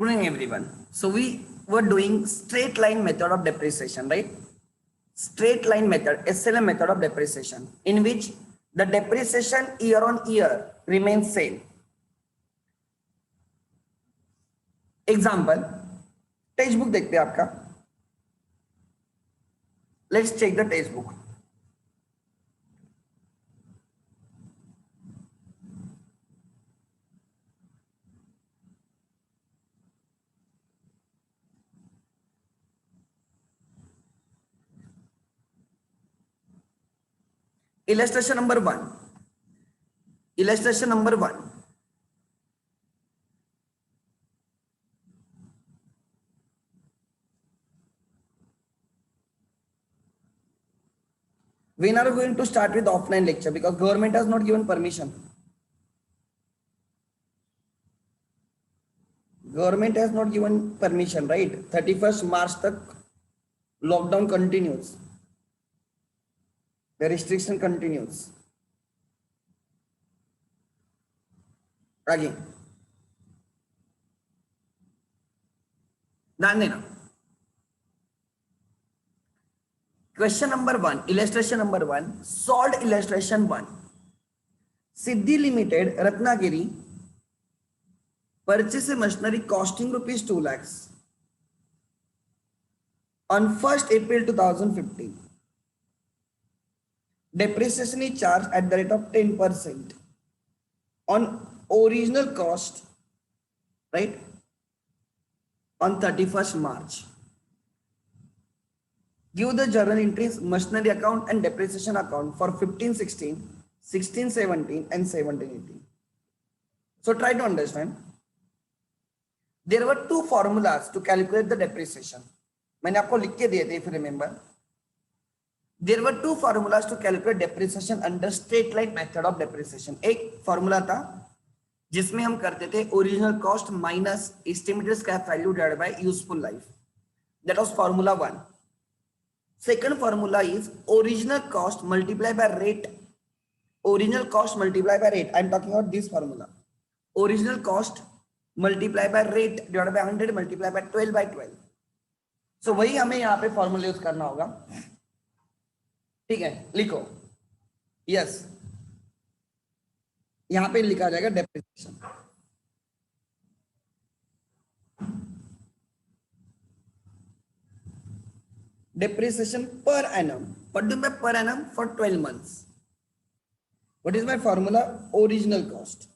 Good evening, everyone. So we were doing straight line method of depreciation, right? Straight line method, SLM method of depreciation, in which the depreciation year on year remains same. Example, textbook देखते हैं आपका. Let's check the textbook. Illustration number 1. Illustration number 1. We are going to start with offline lecture because government has not given permission. Government has not given permission, right? 31st March तक lockdown continues. The restriction continues. आगे ध्यान देना. Question number 1, illustration number 1, solved illustration 1. Siddhi Limited, Ratnagiri, purchase a machinery costing rupees 2 lakhs on 1st April 2015. Depreciation is charged at the rate of 10% on original cost, right, on 31st March. Give the journal entries, machinery account and depreciation account for 15-16, 16-17 and 17-18. So try to understand. There were two formulas to calculate the depreciation. मैंने आपको लिख के दिए थे, if you remember. There were two formulas to calculate depreciation under straight line method of depreciation. एक formula था जिसमें हम करते थे original cost minus estimated scrap value divided by useful life. That was formula 1. Second formula is original cost multiplied by rate. Original cost multiplied by rate. I am talking about this formula. Original cost multiplied by rate divided by 100 multiplied by 12 by 12. So वही हमें यहाँ पे formula use करना होगा. ठीक है, लिखो. Yes, यहाँ पे लिखा जाएगा depreciation. Depreciation per annum. What do you mean per annum? For 12 months. What is my formula? Original cost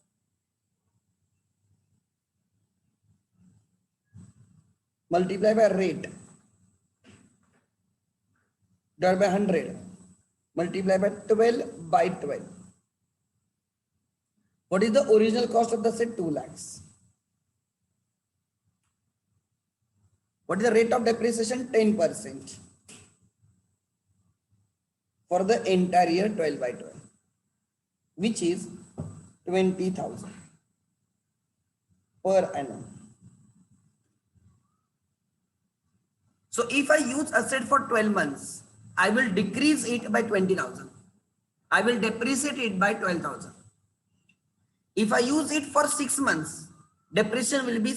multiply by rate divided by 100 multiply by 12 by 12. What is the original cost of the set? 2 lakhs. What is the rate of depreciation? 10% for the entire year 12 by 12, which is 20,000 per annum. So if I use asset for 12 months, I will decrease it by 20,000. I will depreciate it by 12,000. If I use it for 6 months, depreciation will be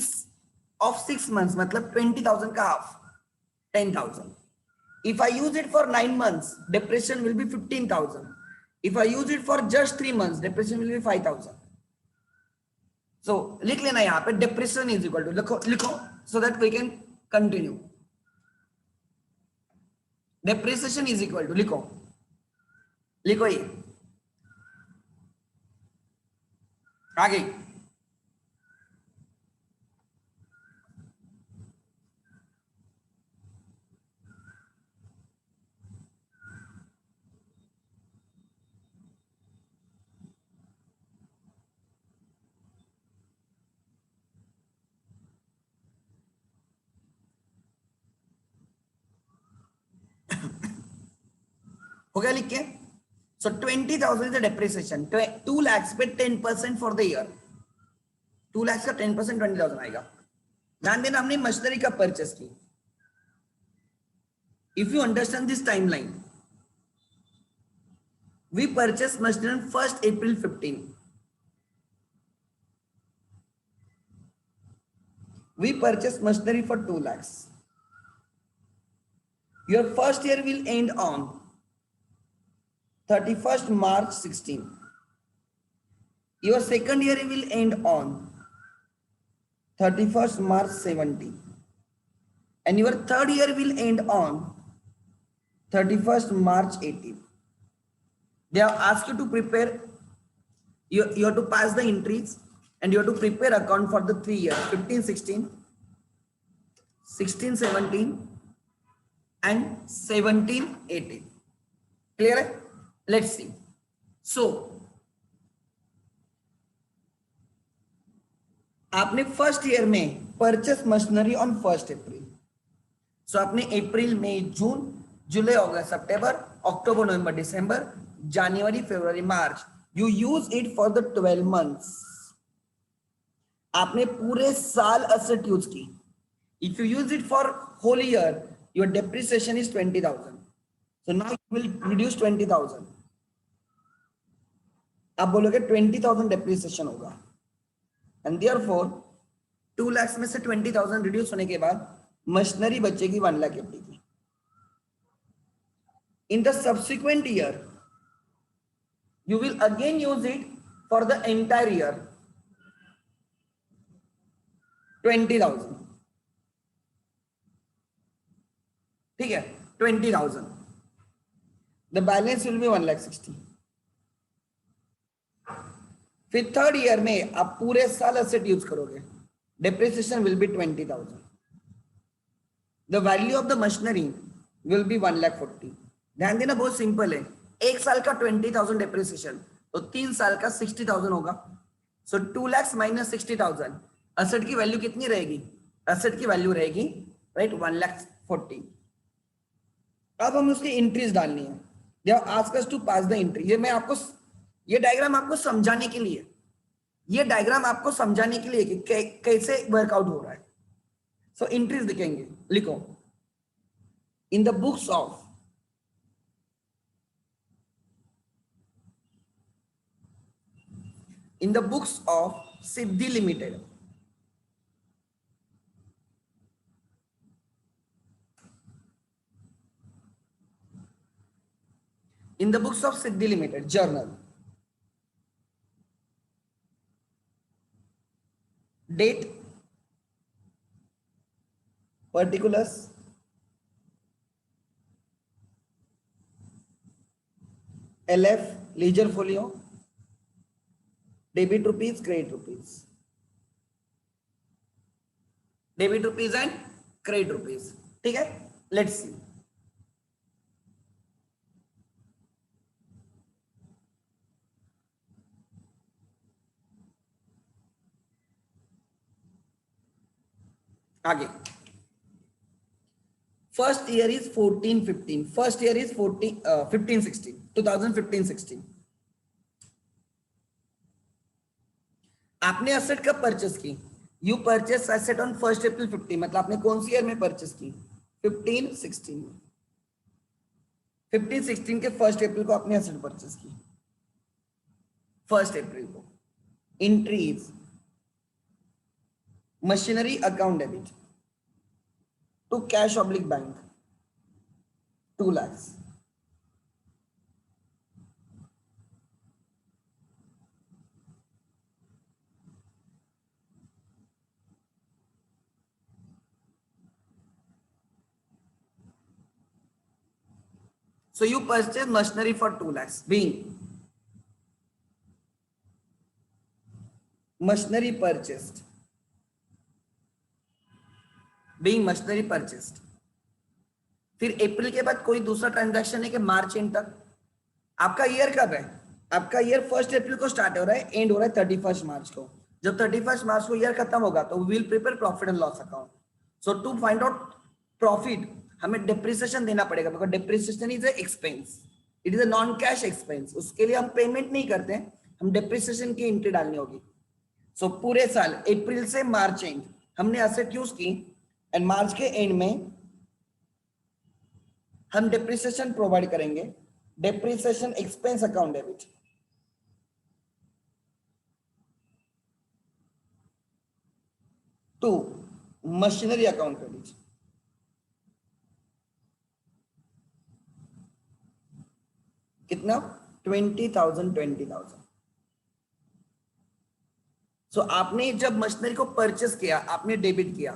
of 6 months, मतलब 20,000 का half, 10,000. If I use it for 9 months, depreciation will be 15,000. If I use it for just 3 months, depreciation will be 5,000. So लिख लेना यहाँ पे depreciation is equal to, लिखो so that we can continue. Depreciation is equal to, लिखो ये आगे. हो गया लिख के. So 20,000 is the depreciation. 2 lakhs पे 10% for the year. 2 lakhs का 10% 20,000 आएगा. ध्यान देना, हमने मशीनरी का परचेस की. If you understand this timeline, we purchased machinery on 1st April 15. We purchase machinery for 2 lakhs. Your first year will end on 31st March 16. Your second year will end on 31st March 17. And your third year will end on 31st March 18. They have asked you to prepare, you have to pass the entries and you have to prepare account for the 3 years, 15, 16, 16, 17 and 17, 18. Clear? Let's see. So, आपने first year में purchase machinery on 1 अप्रैल. So आपने अप्रैल, मई, जून, जुलाई, अगस्त, सितंबर, अक्टूबर, नवंबर, दिसंबर, जनवरी, फरवरी, मार्च, you use it for the 12 months. आपने पूरे साल एसेट यूज की. If you use it for whole year, your depreciation is 20,000. So now you will reduce 20,000. आप बोलोगे 20,000 डेप्रिसिएशन होगा. And therefore 2 lakhs में से 20,000 रिड्यूस होने के बाद मशीनरी बचेगी 1 लाख एफडी की. In the subsequent year, you will again use it for the entire year, 20,000. ठीक है, 20,000. The balance will be 1,60,000. फिर थर्ड ईयर में आप पूरे साल एसेट यूज करोगे. Depreciation will B 20,000. The value of the machinery will be 1,40,000. ध्यान देना, बहुत सिंपल है. एक साल का 20,000 डेप्रिसिएशन, तो 3 साल का 60,000 होगा. सो 2 lakhs माइनस 60,000, एसेट की वैल्यू कितनी रहेगी? एसेट की वैल्यू रहेगी, राइट, 1,40,000. अब हम उसकी एंट्रीज डालनी है. They have asked us to pass the entry. ये डायग्राम आपको समझाने के लिए, कि कैसे वर्कआउट हो रहा है. सो एंट्रीज लिखेंगे. लिखो, in the books of Siddhi limited, journal, date, particulars, LF, ledger folio, debit rupees, credit rupees, debit rupees and credit rupees. ठीक है, let's see. आगे, first year is 14-15, first year is 15-16, 2015-16. आपने asset कब purchase की? You purchase asset on 1 अप्रैल 15. मतलब आपने कौन सी year में परचेस की? 15-16. 15-16 के 1 अप्रैल को आपने एसेट परचेस की. 1 अप्रैल को. Entries, machinery account debit to cash oblique bank 2 lakhs. So you purchase machinery for 2 lakhs, being machinery purchased. फिर अप्रैल के बाद कोई दूसरा ट्रांजैक्शन है कि मार्च एंड तक? आपका ईयर कब है? आपका ईयर 1 अप्रैल को स्टार्ट हो रहा है, एंड हो रहा है 31 मार्च को. जब 31 मार्च को ईयर खत्म होगा तो we will prepare profit and loss account. So to find out profit हमें डिप्रिसिएशन देना पड़ेगा, because depreciation is a expense, it is a non cash expense. उसके लिए हम पेमेंट नहीं करते हैं, हम डिप्रिसिएशन की एंट्री डालनी होगी. सो पूरे साल अप्रैल से मार्च एंड हमने एसेट यूज की, एंड मार्च के एंड में हम डिप्रिसिएशन प्रोवाइड करेंगे. Depreciation expense account debit. To machinery account credit, कितना 20,000 20,000। सो आपने जब मशीनरी को परचेस किया, आपने डेबिट किया,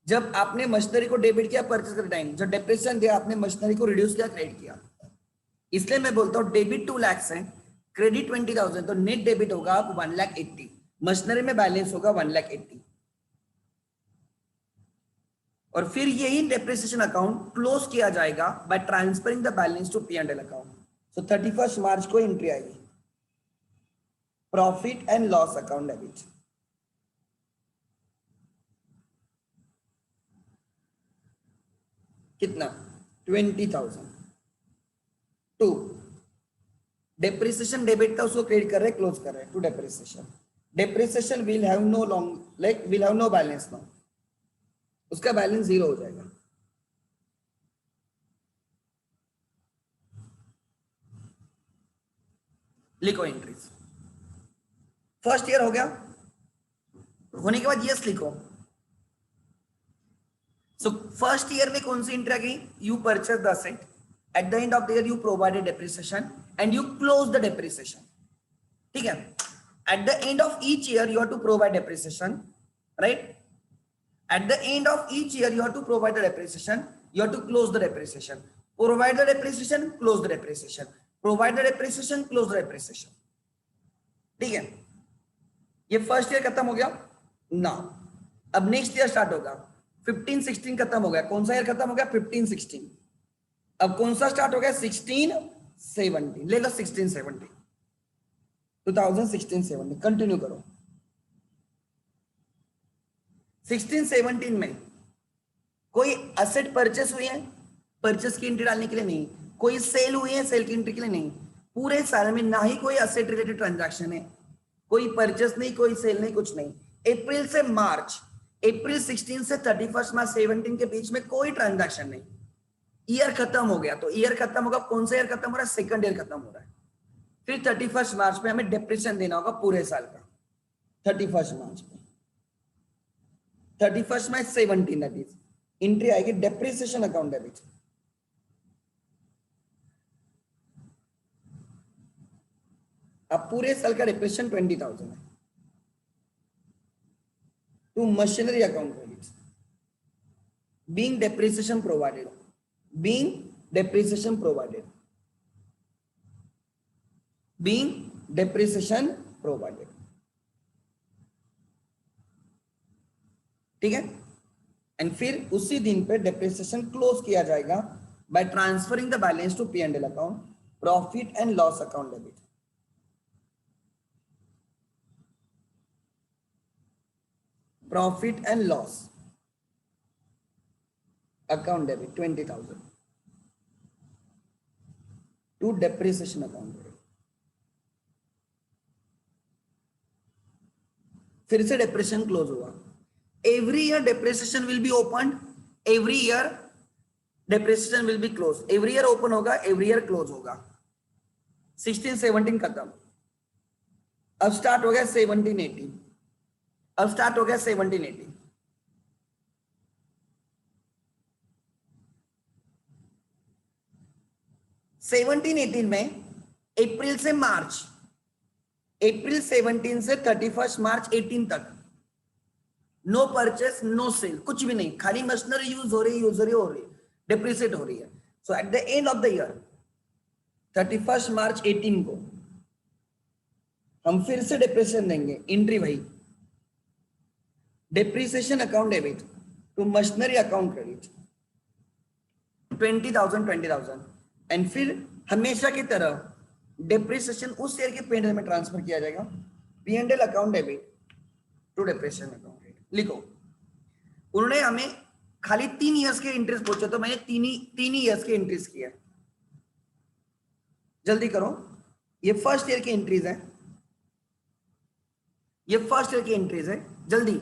जब आपने मशीनरी को डेबिट किया परचेस करते टाइम, जब डेप्रिसिएशन दिया आपने मशीनरी को रिड्यूस किया, क्रेडिट किया। इसलिए मैं बोलता हूं डेबिट 2 लाख है, क्रेडिट 20,000, तो नेट डेबिट होगा 1,80,000, मशीनरी में बैलेंस होगा 1,80,000। और फिर यही डेप्रिसिएशन अकाउंट क्लोज किया जाएगा by transferring the balance to P&L account. So 31 मार्च को एंट्री आएगी profit and loss account debit, कितना 20,000 टू डेप्रिसिएशन डेबिट था, उसको क्रेडिट कर रहे हैं, क्लोज कर रहे हैं to depreciation. Depreciation will have no long like will have no balance now, उसका बैलेंस 0 हो जाएगा। लिखो एंट्रीज, फर्स्ट ईयर हो गया, होने के बाद यस लिखो। सो फर्स्ट ईयर में कौन सी एंट्री आ गई, you purchase the asset, at the end of the year you provided depreciation and you close the depreciation, ठीक है। At the end of each year you have to provide depreciation, right. At the end of each year, you have to provide the depreciation. You have to close the depreciation. Provide the depreciation, close the depreciation. Provide the depreciation, close the depreciation. ठीक है, ये first year खत्म हो गया। Now अब next year start होगा, 15-16 खत्म हो गया। कौन सा ईयर खत्म हो गया, 15-16। अब कौन सा स्टार्ट हो गया, 16-17। लेगा 16-17, 2016-17। कंटिन्यू करो। 16-17 में कोई असेट परचेस हुई है, परचेस की एंट्री डालने के लिए नहीं। कोई सेल हुई है, सेल की एंट्री के लिए नहीं। पूरे साल में ना ही कोई असेट रिलेटेड ट्रांजैक्शन है, कोई परचेस नहीं, कोई सेल नहीं, कुछ नहीं। अप्रैल से मार्च, अप्रैल 16 से 31 मार्च 17 के बीच में कोई ट्रांजैक्शन नहीं। ईयर खत्म हो गया, तो ईयर खत्म होगा, कौन सा ईयर खत्म हो रहा है, सेकंड ईयर खत्म हो रहा है। फिर 31 मार्च में हमें डेप्रिसिएशन देना होगा पूरे साल का। 31 मार्च में, 31 मार्च 17 दैट इज एंट्री आएगी डेप्रिसिएशन अकाउंट डेबिट। अब पूरे साल का डेप्रिसिएशन 20,000 है to machinery account credit, being depreciation provided, being depreciation provided, being depreciation provided, ठीक है। एंड फिर उसी दिन पे डेप्रिसिएशन क्लोज किया जाएगा by transferring the balance to P&L account, profit and loss account debit. Profit and loss account debit 20,000 to depreciation account debit. फिर से डेप्रिसिएशन क्लोज हुआ। Every year depreciation will be open, every year depreciation will be close. Every year open होगा, every year close होगा। 16-17 खत्म, अब start हो गया 17-18, अब स्टार्ट हो गया 17-18। 17-18 में अप्रैल से मार्च, अप्रैल 17 से 31 मार्च 18 तक नो परचेस, नो सेल, कुछ भी नहीं, खाली मशीनरी यूज हो रही हो रही, डेप्रिसिएट हो रही है। So at the end of the year 31 मार्च 18 को हम फिर से डेप्रिसिएशन देंगे, एंट्री वही depreciation account debit to machinery account credit 20,000 and फिर हमेशा की तरह डेप्रिसिएशन उस ईयर के P&L में ट्रांसफर किया जाएगा, P&L account debit to depreciation account credit. लिखो, उन्होंने हमें खाली 3 इयर्स के इंटरेस्ट पूछे, तो मैंने तीन ही इयर्स के इंटरेस्ट किया। जल्दी करो, ये फर्स्ट ईयर की एंट्रीज है, ये फर्स्ट ईयर की एंट्रीज है, जल्दी।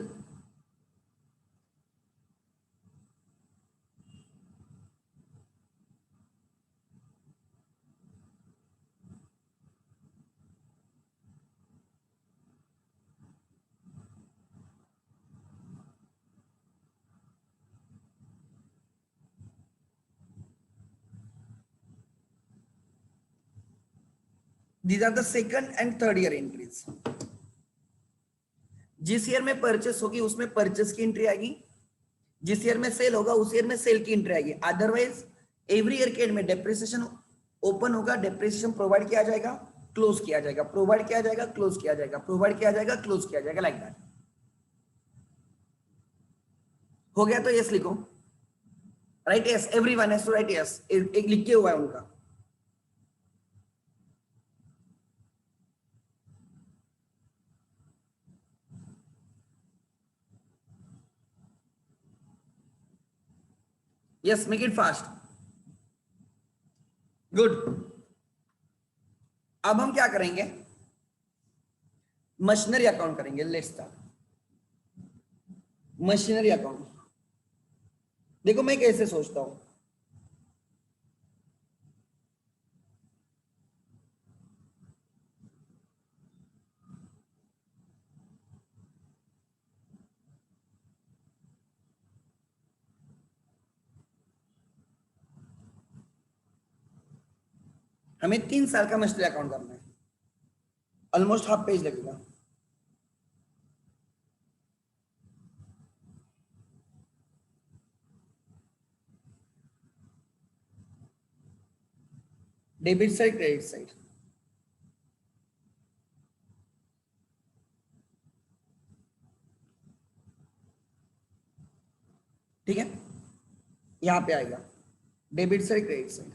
These are the second and third year entries. जिस ईयर में परचेस होगी उसमें परचेस की एंट्री आएगी, जिस ईयर में सेल होगा उस ईयर में सेल की एंट्री आएगी। अदरवाइज एवरी ईयर के एंड में डेप्रिसिएशन ओपन होगा, डेप्रिसिएशन प्रोवाइड किया जाएगा, क्लोज किया जाएगा, प्रोवाइड किया जाएगा, क्लोज किया जाएगा, प्रोवाइड किया जाएगा, क्लोज किया जाएगा, लाइक दैट। हो गया तो यस लिखो, write yes, everyone has to write yes, एक लिख के हुआ है उनका। Yes, make it fast, good. अब हम क्या करेंगे, मशीनरी अकाउंट करेंगे। Let's start machinery account. देखो मैं कैसे सोचता हूं, हमें 3 साल का मशीनरी अकाउंट करना है, ऑलमोस्ट हाफ पेज लगेगा। डेबिट साइड, क्रेडिट साइड, ठीक है, यहां पे आएगा debit side, credit side.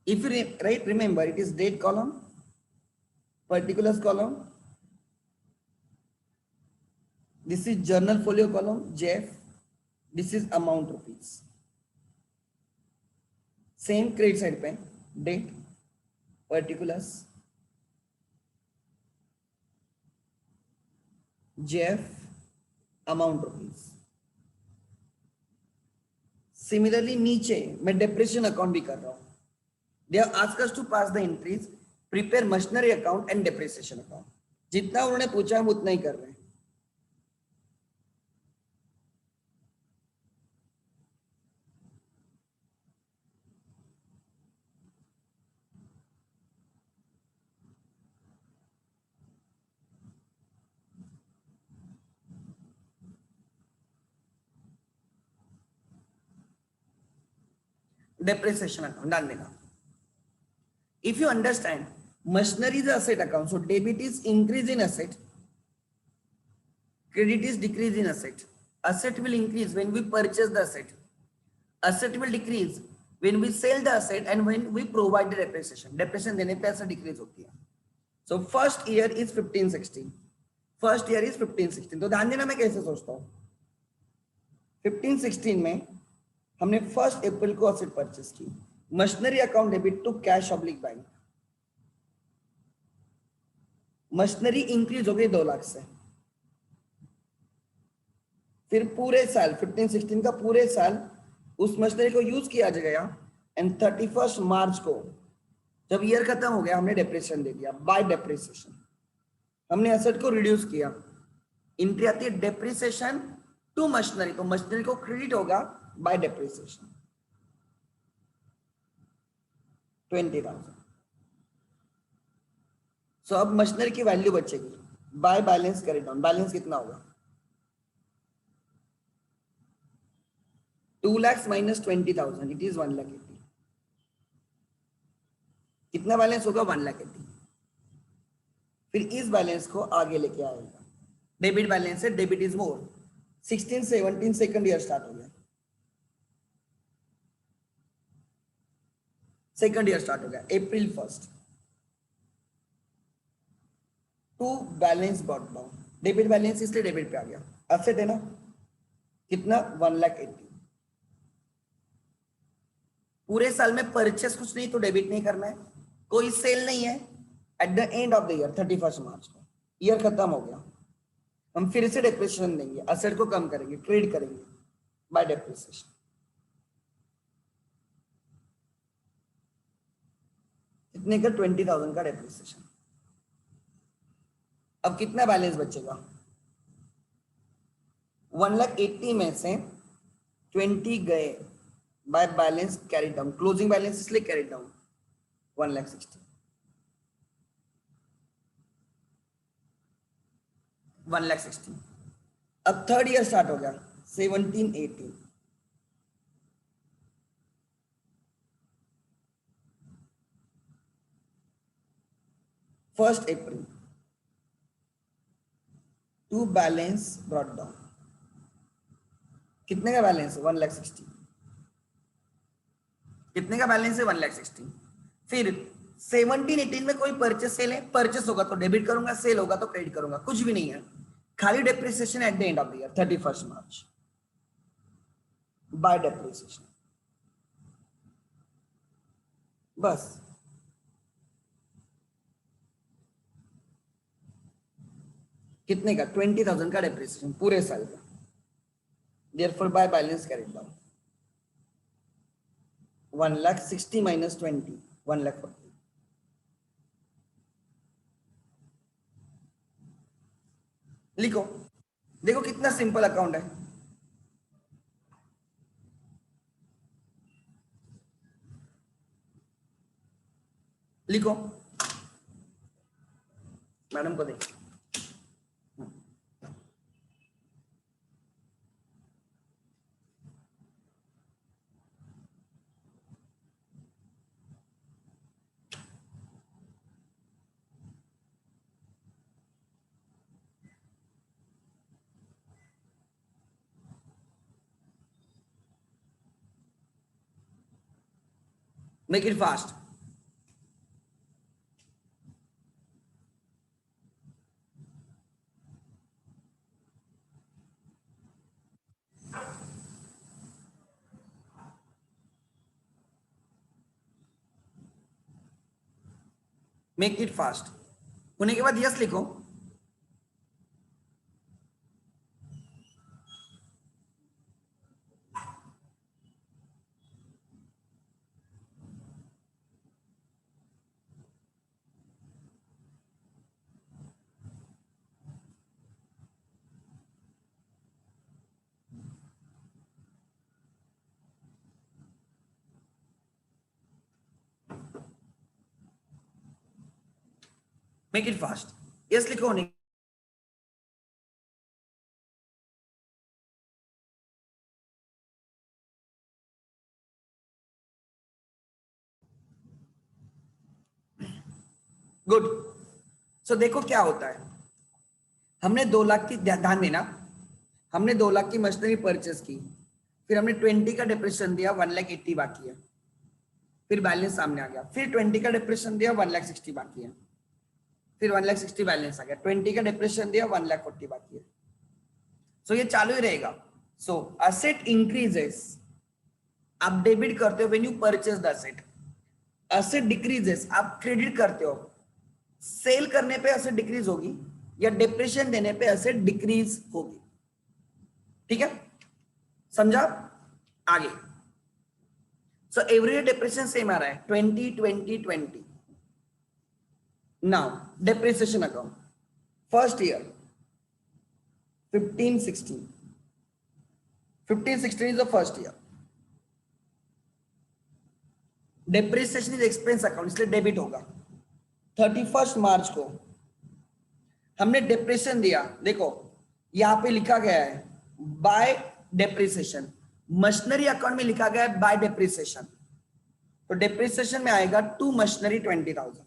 If you right, remember it is date column, particulars column. This is journal folio column, JF. This is amount rupees. Same credit side पे date, particulars, JF, amount rupees. Similarly नीचे मैं depreciation account भी कर रहा हूँ। They have asked us to pass the entries, prepare machinery account and depreciation account. जितना उन्होंने पूछा हम उतना ही कर रहे हैं। Depreciation account डाल देना। If you understand, machinery is asset account, so debit is increase in asset, credit is decrease in asset. Asset will increase when we purchase the asset. Asset will decrease when we sell the asset and when we provide the depreciation. Depreciation देने पे asset decrease होती है. So first year is 15-16. First year is 15-16. तो ध्यान देना मैं कैसे सोचता हूँ। 15-16 में हमने 1 अप्रैल को asset purchase की. Machinery account debit to cash oblique bank. Machinery increase हो गई 2 लाख से। फिर पूरे साल 15-16 का पूरे साल उस मशीनरी को यूज किया गया एंड 31 मार्च को जब ईयर खत्म हो गया हमने डेप्रिसिएशन दे दिया। बाय डेप्रिसिएशन हमने एसेट को रिड्यूस किया, एंट्री आती है डेप्रिसिएशन टू मशीनरी, तो मशीनरी को क्रेडिट होगा बाय डेप्रिसिएशन 20,000। सो अब मशीनरी की वैल्यू बचेगी bye balance carry down. Balance कितना होगा 2 lakhs minus 20,000, इट इज 1,80,000। कितना बैलेंस होगा 1,80,000। फिर इस बैलेंस को आगे लेके आएगा, डेबिट बैलेंस है, debit is more. 16-17 second year start हो गया, सेकंड ईयर स्टार्ट हो गया April 1st to balance bought down. Debit balance इसलिए डेबिट पे आ गया, एसेट है ना, कितना 1,80,000। पूरे साल में परचेस कुछ नहीं तो डेबिट नहीं करना है, कोई सेल नहीं है। At the end of the year 31 मार्च को ईयर खत्म हो गया, हम फिर से डेप्रिसिएशन देंगे, एसेट को कम करेंगे, ट्रेड करेंगे बाय डेप्रिसिएशन। कितने का 20,000 का डेप्रिसिएशन। अब कितना बैलेंस बचेगा 1,80,000 में से 20 गए by balance carry down, closing balance इसलिए कैरी डाउन 1,60,000 1,60,000। अब थर्ड ईयर स्टार्ट हो गया 17-18, first April to balance brought down. कितने का बैलेंस है? 1,60,000। कितने का बैलेंस है? 1,60,000। फिर 17-18 में कोई परचेस सेल है, परचेस होगा तो डेबिट करूंगा, सेल होगा तो क्रेडिट करूंगा, कुछ भी नहीं है, खाली depreciation eight the end of the year 31 March bye depreciation, बस। कितने का? 20,000 का डेप्रिसिएशन पूरे साल का, therefore by balance carried down 1,60,000 minus 20, 1,40,000। लिखो, देखो कितना सिंपल अकाउंट है। लिखो, मैडम को देखो। Make it fast. Make it fast होने के बाद यस लिखो। मेक इट फास्ट, यस लिखो होने। गुड। सो देखो क्या होता है, हमने 2 लाख की, ध्यान देना, हमने 2 लाख की मशीनरी परचेस की, फिर हमने 20 का डिप्रेशन दिया, 1,80,000 बाकी है, फिर बैलेंस सामने आ गया, फिर 20 का डिप्रेशन दिया, 1,60,000 बाकी है, फिर 1,60,000 बैलेंस आ गया, 20 का डिप्रेशन दिया, 1,40,000 बाकी है। सो ये चालू ही रहेगा। सो असेट इंक्रीजेस, आप डेबिट करते हो when you purchase the asset, asset decreases आप क्रेडिट करते हो, सेल करने पे असेट डिक्रीज होगी या डिप्रेशन देने पे असेट डिक्रीज होगी। ठीक है, समझा? आगे सो एवरी डिप्रेशन सेम आ रहा है 20-20-20। Now depreciation account first year 15-16, 15-16 is the first year. Depreciation is expense account, इसलिए डेबिट होगा। 31 मार्च को हमने डेप्रिसिएशन दिया, देखो यहां पे लिखा गया है बाय डेप्रिसिएशन, मशीनरी अकाउंट में लिखा गया है बाय डेप्रिसिएशन, तो डेप्रिसिएशन में आएगा टू मशीनरी 20,000।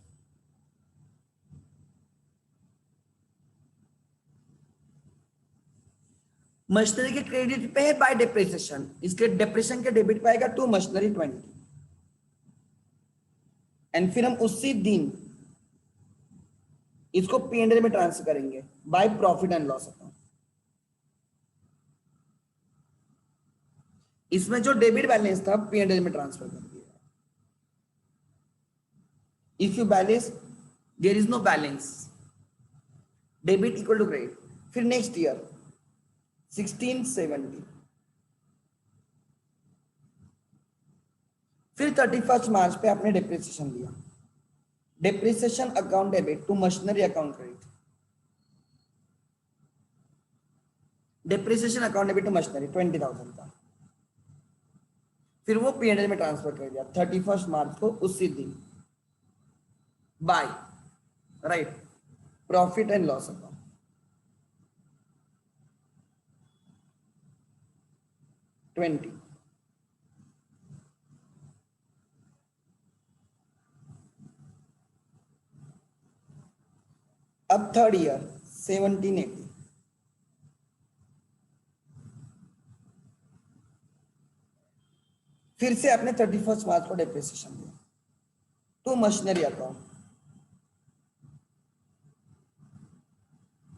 मशीनरी के क्रेडिट पे है बाय डेप्रिसिएशन, इसके डेप्रिसिएशन के डेबिट पे आएगा टू मशीनरी 20, एंड फिर हम उसी दिन इसको P&L में ट्रांसफर करेंगे by profit and loss account. इसमें जो डेबिट बैलेंस था P&L में ट्रांसफर कर दिया। If you balance there is no balance, debit equal to credit. फिर नेक्स्ट ईयर 16-17, फिर 31 मार्च पे आपने डेप्रिसिएशन दिया, depreciation account debit to machinery account credit, depreciation account debit to machinery 20,000 का, फिर वो P&L में ट्रांसफर कर दिया 31 मार्च को उसी दिन। by, right, profit and loss account. $20. अब थर्ड ईयर 1780, फिर से आपने 31 मार्च को डेप्रिसिएशन दिया to machinery account,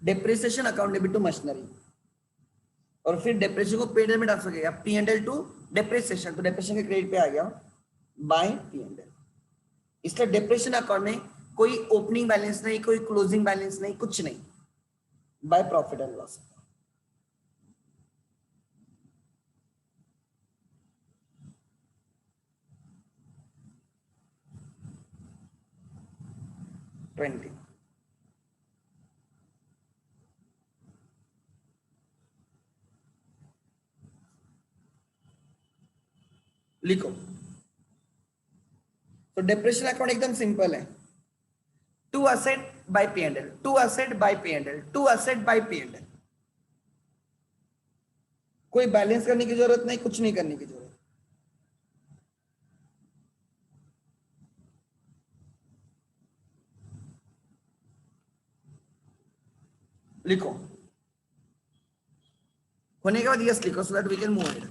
depreciation account debit to machinery, और फिर डेप्रिसिएशन को पेड में डाल सकेगा P&L टू डेप्रिसिएशन, तो डेप्रिसिएशन के क्रेडिट पे आ गया बाय P&L। इसलिए डेप्रिसिएशन अकाउंट में कोई ओपनिंग बैलेंस नहीं, कोई क्लोजिंग बैलेंस नहीं, कुछ नहीं, बाय प्रॉफिट एंड लॉस। $20। लिखो, तो डेप्रिसिएशन अकाउंट एकदम सिंपल है, to asset by P&L, to asset by P&L, to asset by P&L, कोई बैलेंस करने की जरूरत नहीं, कुछ नहीं करने की जरूरत। लिखो, होने के बाद यस लिखो so that we can move it.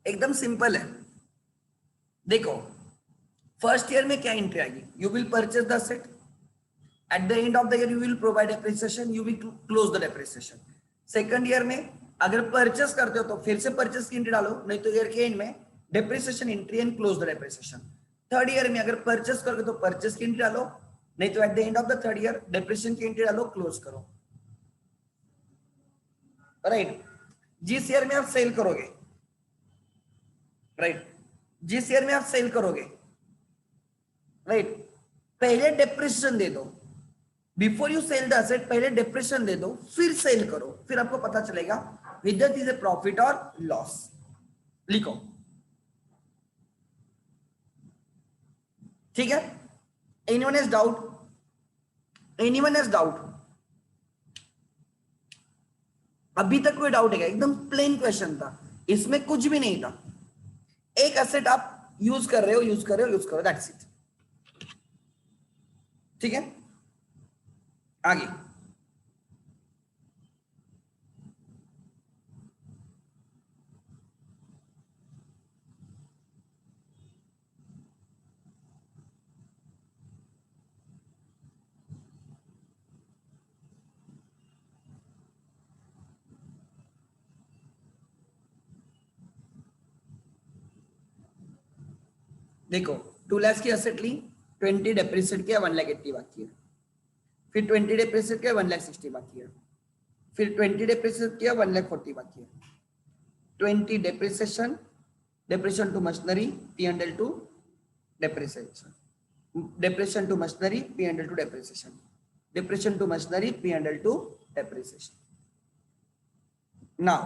एकदम सिंपल है। देखो, फर्स्ट ईयर में क्या एंट्री आएगी, you will purchase the asset, at the end of the year you will provide depreciation, you will close the depreciation. Second year में अगर purchase करते हो तो फिर से परचेस की एंट्री डालो, नहीं तो ईयर के एंड में depreciation entry and close the depreciation. Third year में अगर परचेस करोगे तो परचेस की एंट्री डालो, नहीं तो eight the end of the third year depreciation की एंट्री डालो, क्लोज करो, राइट। जिस ईयर में आप सेल करोगे, राइट, जिस ईयर में आप सेल करोगे, राइट, पहले डेप्रिसिएशन दे दो, before you sell the asset पहले डेप्रिसिएशन दे दो, फिर सेल करो, फिर आपको पता चलेगा विदर इज ए प्रॉफिट और लॉस। लिखो, ठीक है। Anyone has doubt, anyone has doubt? अभी तक कोई डाउट है क्या? एकदम प्लेन क्वेश्चन था, इसमें कुछ भी नहीं था। एक एसेट आप यूज कर रहे हो, यूज कर रहे हो, यूज करो, दैट्स इट, ठीक है। आगे देखो, 2 लाख की एसेट ली, 20 डेप्रिसिएट किया, 1,80,000 बाकी है, फिर 20 डेप्रिसिएट किया, 1,60,000 बाकी है, फिर 20 डेप्रिसिएट किया, 1,40,000 बाकी है, 20 depreciation, depreciation to machinery, P&L to depreciation, depreciation to machinery, P&L to depreciation, depreciation to machinery, P&L to depreciation. Now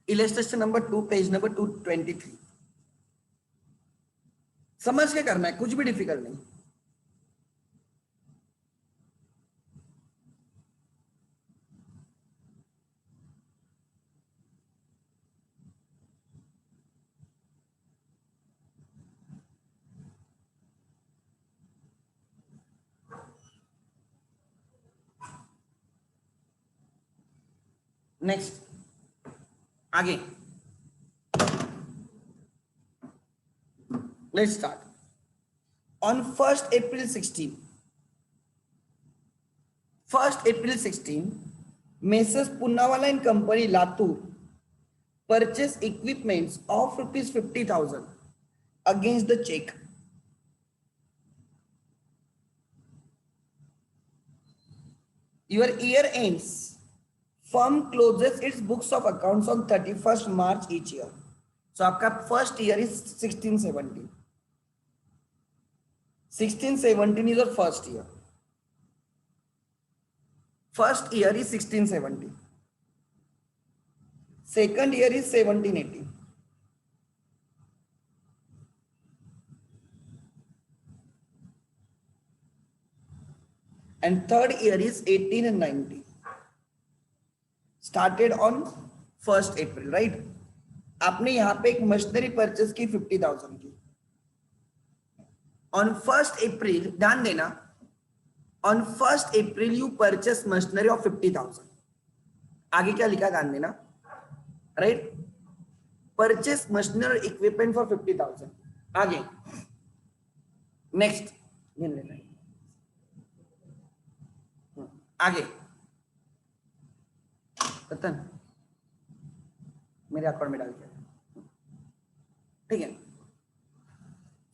illustration number 2, page number 223। समझ के करना है, कुछ भी डिफिकल्ट नहीं। नेक्स्ट, आगे let's start. On 1st April 16 Messrs Poonawala and company Latur purchase equipments of rupees 50,000 against the check. Your year ends. Firm closes its books of accounts on 31st March each year. So आपका first year is 16-17. 16-17 is your first year. First year is 1670. Second year is 1780. And third year is 1890. Started on 1st April, right? आपने यहाँ पे एक machinery purchase की 50,000 की. On 1st April, ध्यान देना, on 1st April you purchase machinery of 50,000. आगे क्या लिखा ध्यान देना, right? Purchase machinery equipment for 50,000. आगे next आगे रतन मेरे अकाउंट में डाल दिया, ठीक है.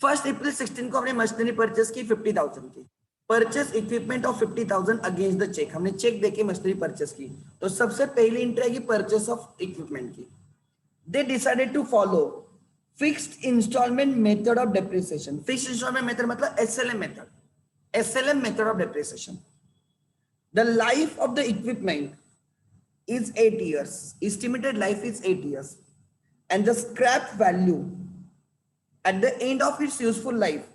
1st April 16 को हमने मशीनरी परचेस की 50,000 की. Purchase equipment of 50,000 against the cheque. हमने चेक देके मशीनरी परचेस की, तो सबसे पहली एंट्री आएगी परचेस ऑफ इक्विपमेंट की. They decided to follow fixed instalment method of depreciation. Fixed instalment method मतलब SLM method. SLM method of depreciation. The life of the equipment is 8 years. Estimated life is 8 years. And the scrap value at the end of its useful life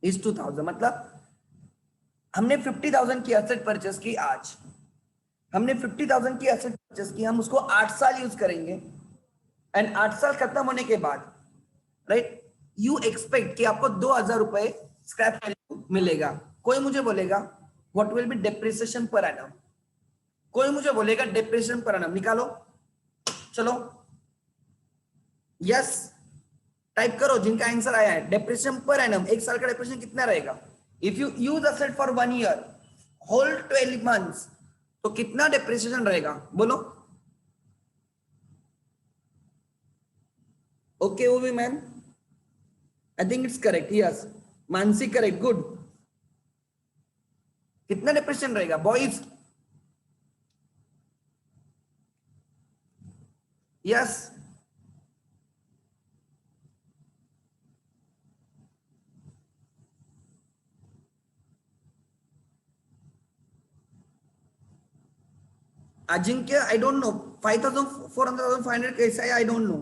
is 2000. मतलब हमने 50,000 की asset purchase की आज, हमने 50,000 की asset purchase की, हम उसको 8 साल यूज करेंगे. एंड 8 साल खत्म होने के बाद, राइट, यू एक्सपेक्ट कि आपको 2,000 रुपए स्क्रैप वैल्यू मिलेगा. कोई मुझे बोलेगा व्हाट विल बी डेप्रिसिएशन पर एनम. कोई मुझे बोलेगा डेप्रिसिएशन पर एनम निकालो. चलो यस टाइप करो जिनका आंसर आया है. डेप्रिसिएशन पर एनम, एक साल का डेप्रिसिएशन कितना रहेगा? If you use asset for 1 year, whole 12 months, तो कितना डेप्रिसिएशन रहेगा बोलो. ओके ओवी man, I think it's correct. Yes Mansi correct, good. कितना डेप्रिसिएशन रहेगा boys? Yes Ajinkya, I don't know 5,000 400,500 कैसा है, आई डोंट नो.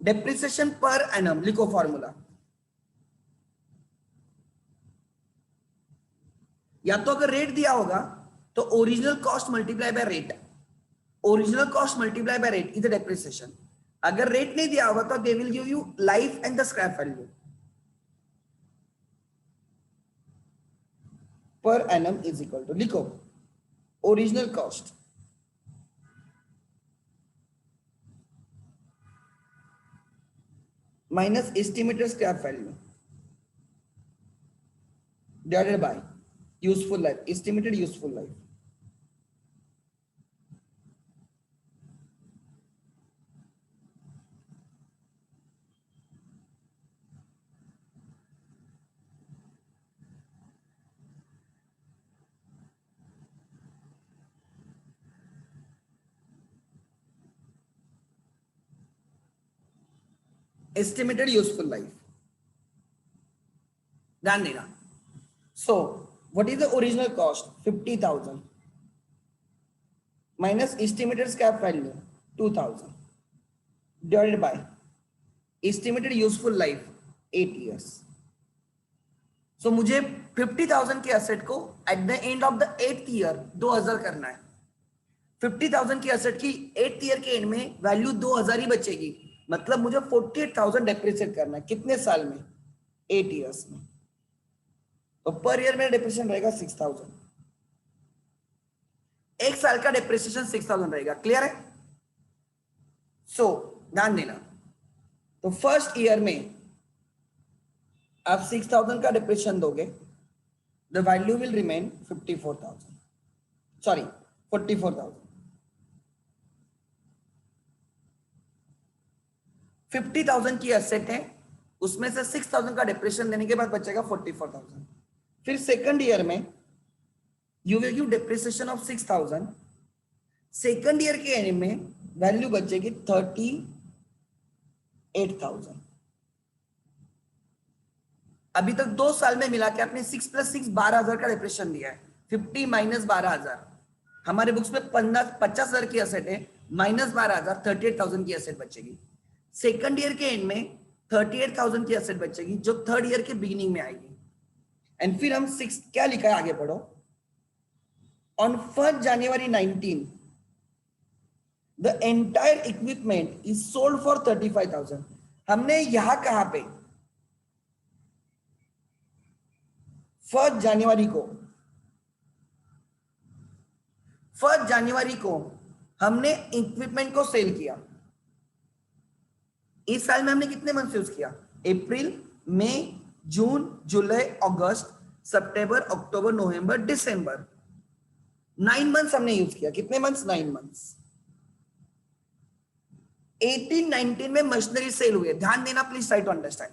डेप्रिसिएशन पर एनम लिखो फॉर्मूला. या तो अगर रेट दिया होगा तो original cost multiply by rate. Original cost multiply by rate is the depreciation. अगर रेट नहीं दिया होगा तो they will give you life and the scrap value. Per annum is equal to, लिखो, original cost minus estimated scrap value divided by useful life, estimated useful life. Estimated useful life. ध्यान देना. So what is the original cost? 50,000 minus estimated scrap value 2,000 divided by estimated useful life 8 years. So मुझे 50,000 के asset को at the end of the 8th year 2,000 करना है. 50,000 की asset की 8th year के एंड में वैल्यू 2,000 ही बचेगी. मतलब मुझे 48,000 डेप्रिसिएट करना है. कितने साल में? 8 इयर्स में. तो पर ईयर में डेप्रिसिएशन रहेगा 6,000. एक साल का डेप्रिसिएशन 6,000 रहेगा. क्लियर है? सो ध्यान देना. तो फर्स्ट ईयर में आप 6,000 का डेप्रिसिएशन दोगे, the value will remain 54,000, sorry 44,000. 50,000 की एसेट है, उसमें से 6,000 का डेप्रिसिएशन देने के बाद बचेगा 44,000. फिर सेकंड ईयर में you will give depreciation of 6,000. Second year के एंड में वैल्यू बचेगी 8,000। अभी तक 2 साल में मिला के आपने 6 + 6 12,000 का डिप्रेशन दिया है। 50 - 12,000, हमारे बुक्स में 50,000 की असेट है, -12,000 38,000 की असेट बचेगी। सेकंड ईयर के एंड में 38,000 की असेट बचेगी जो थर्ड ईयर के बिगिनिंग में आएगी। एंड फिर हम 6 क्या लिखा है आगे पढ़ो। On 1 January 19 the entire equipment is sold for 35,000। हमने यहां कहां पे 1 जनवरी को, 1 जनवरी को हमने इक्विपमेंट को सेल किया। इस साल में हमने कितने मंथ यूज किया? अप्रैल, मई, जून, जुलाई, अगस्त, सितंबर, अक्टूबर, नवंबर, दिसंबर, 9 मंथ्स हमने यूज किया। कितने मंथ्स? 9 मंथ्स। 18-19 में मशीनरी सेल हुई है, ध्यान देना प्लीज, ट्राई टू अंडरस्टैंड।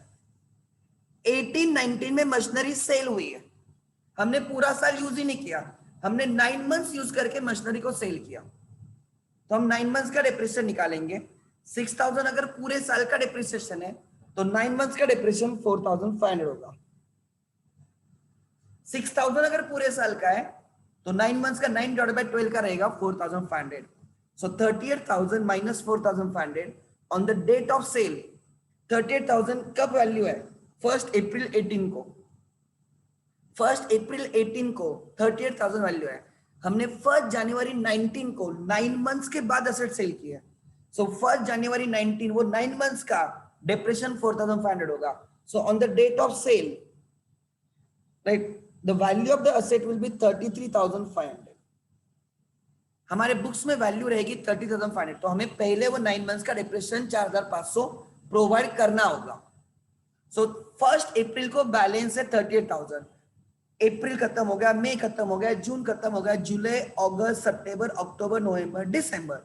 18-19 में मशीनरी सेल हुई है, हमने पूरा साल यूज ही नहीं किया, हमने 9 मंथ्स यूज करके मशीनरी को सेल किया। तो हम 9 मंथ्स का डिप्रेशन निकालेंगे। 6,000 अगर पूरे साल का डिप्रिसिएशन है तो 9 मंथ्स का डिप्रेशन 4,500 होगा। 6,000 अगर पूरे साल का है तो 9 मंथ्स का 9/12 का रहेगा 4,500। So 38,000 - 4,500 on the date of sale. 38,000 कब वैल्यू है? 1 अप्रैल 18 को। 1 अप्रैल 18 को 38,000 वैल्यू है। हमने 1 जनवरी 19 को 9 मंथ्स के बाद असेट सेल किया। सो 1 जनवरी 19 वो 9 मंथ्स का डिप्रेशन 4,500 होगा। So on the date of sale, right, the value of the asset will be 33,500। हमारे बुक्स में वैल्यू रहेगी 30,500, तो हमें पहले वो 9 मंथ्स का डिप्रेशन 4,500 प्रोवाइड करना होगा। सो 1 अप्रैल को बैलेंस है 38,000। अप्रैल खत्म हो गया, मई खत्म हो गया, जून खत्म हो गया, जुलाई, अगस्त, सितंबर, अक्टूबर, नवंबर, दिसंबर,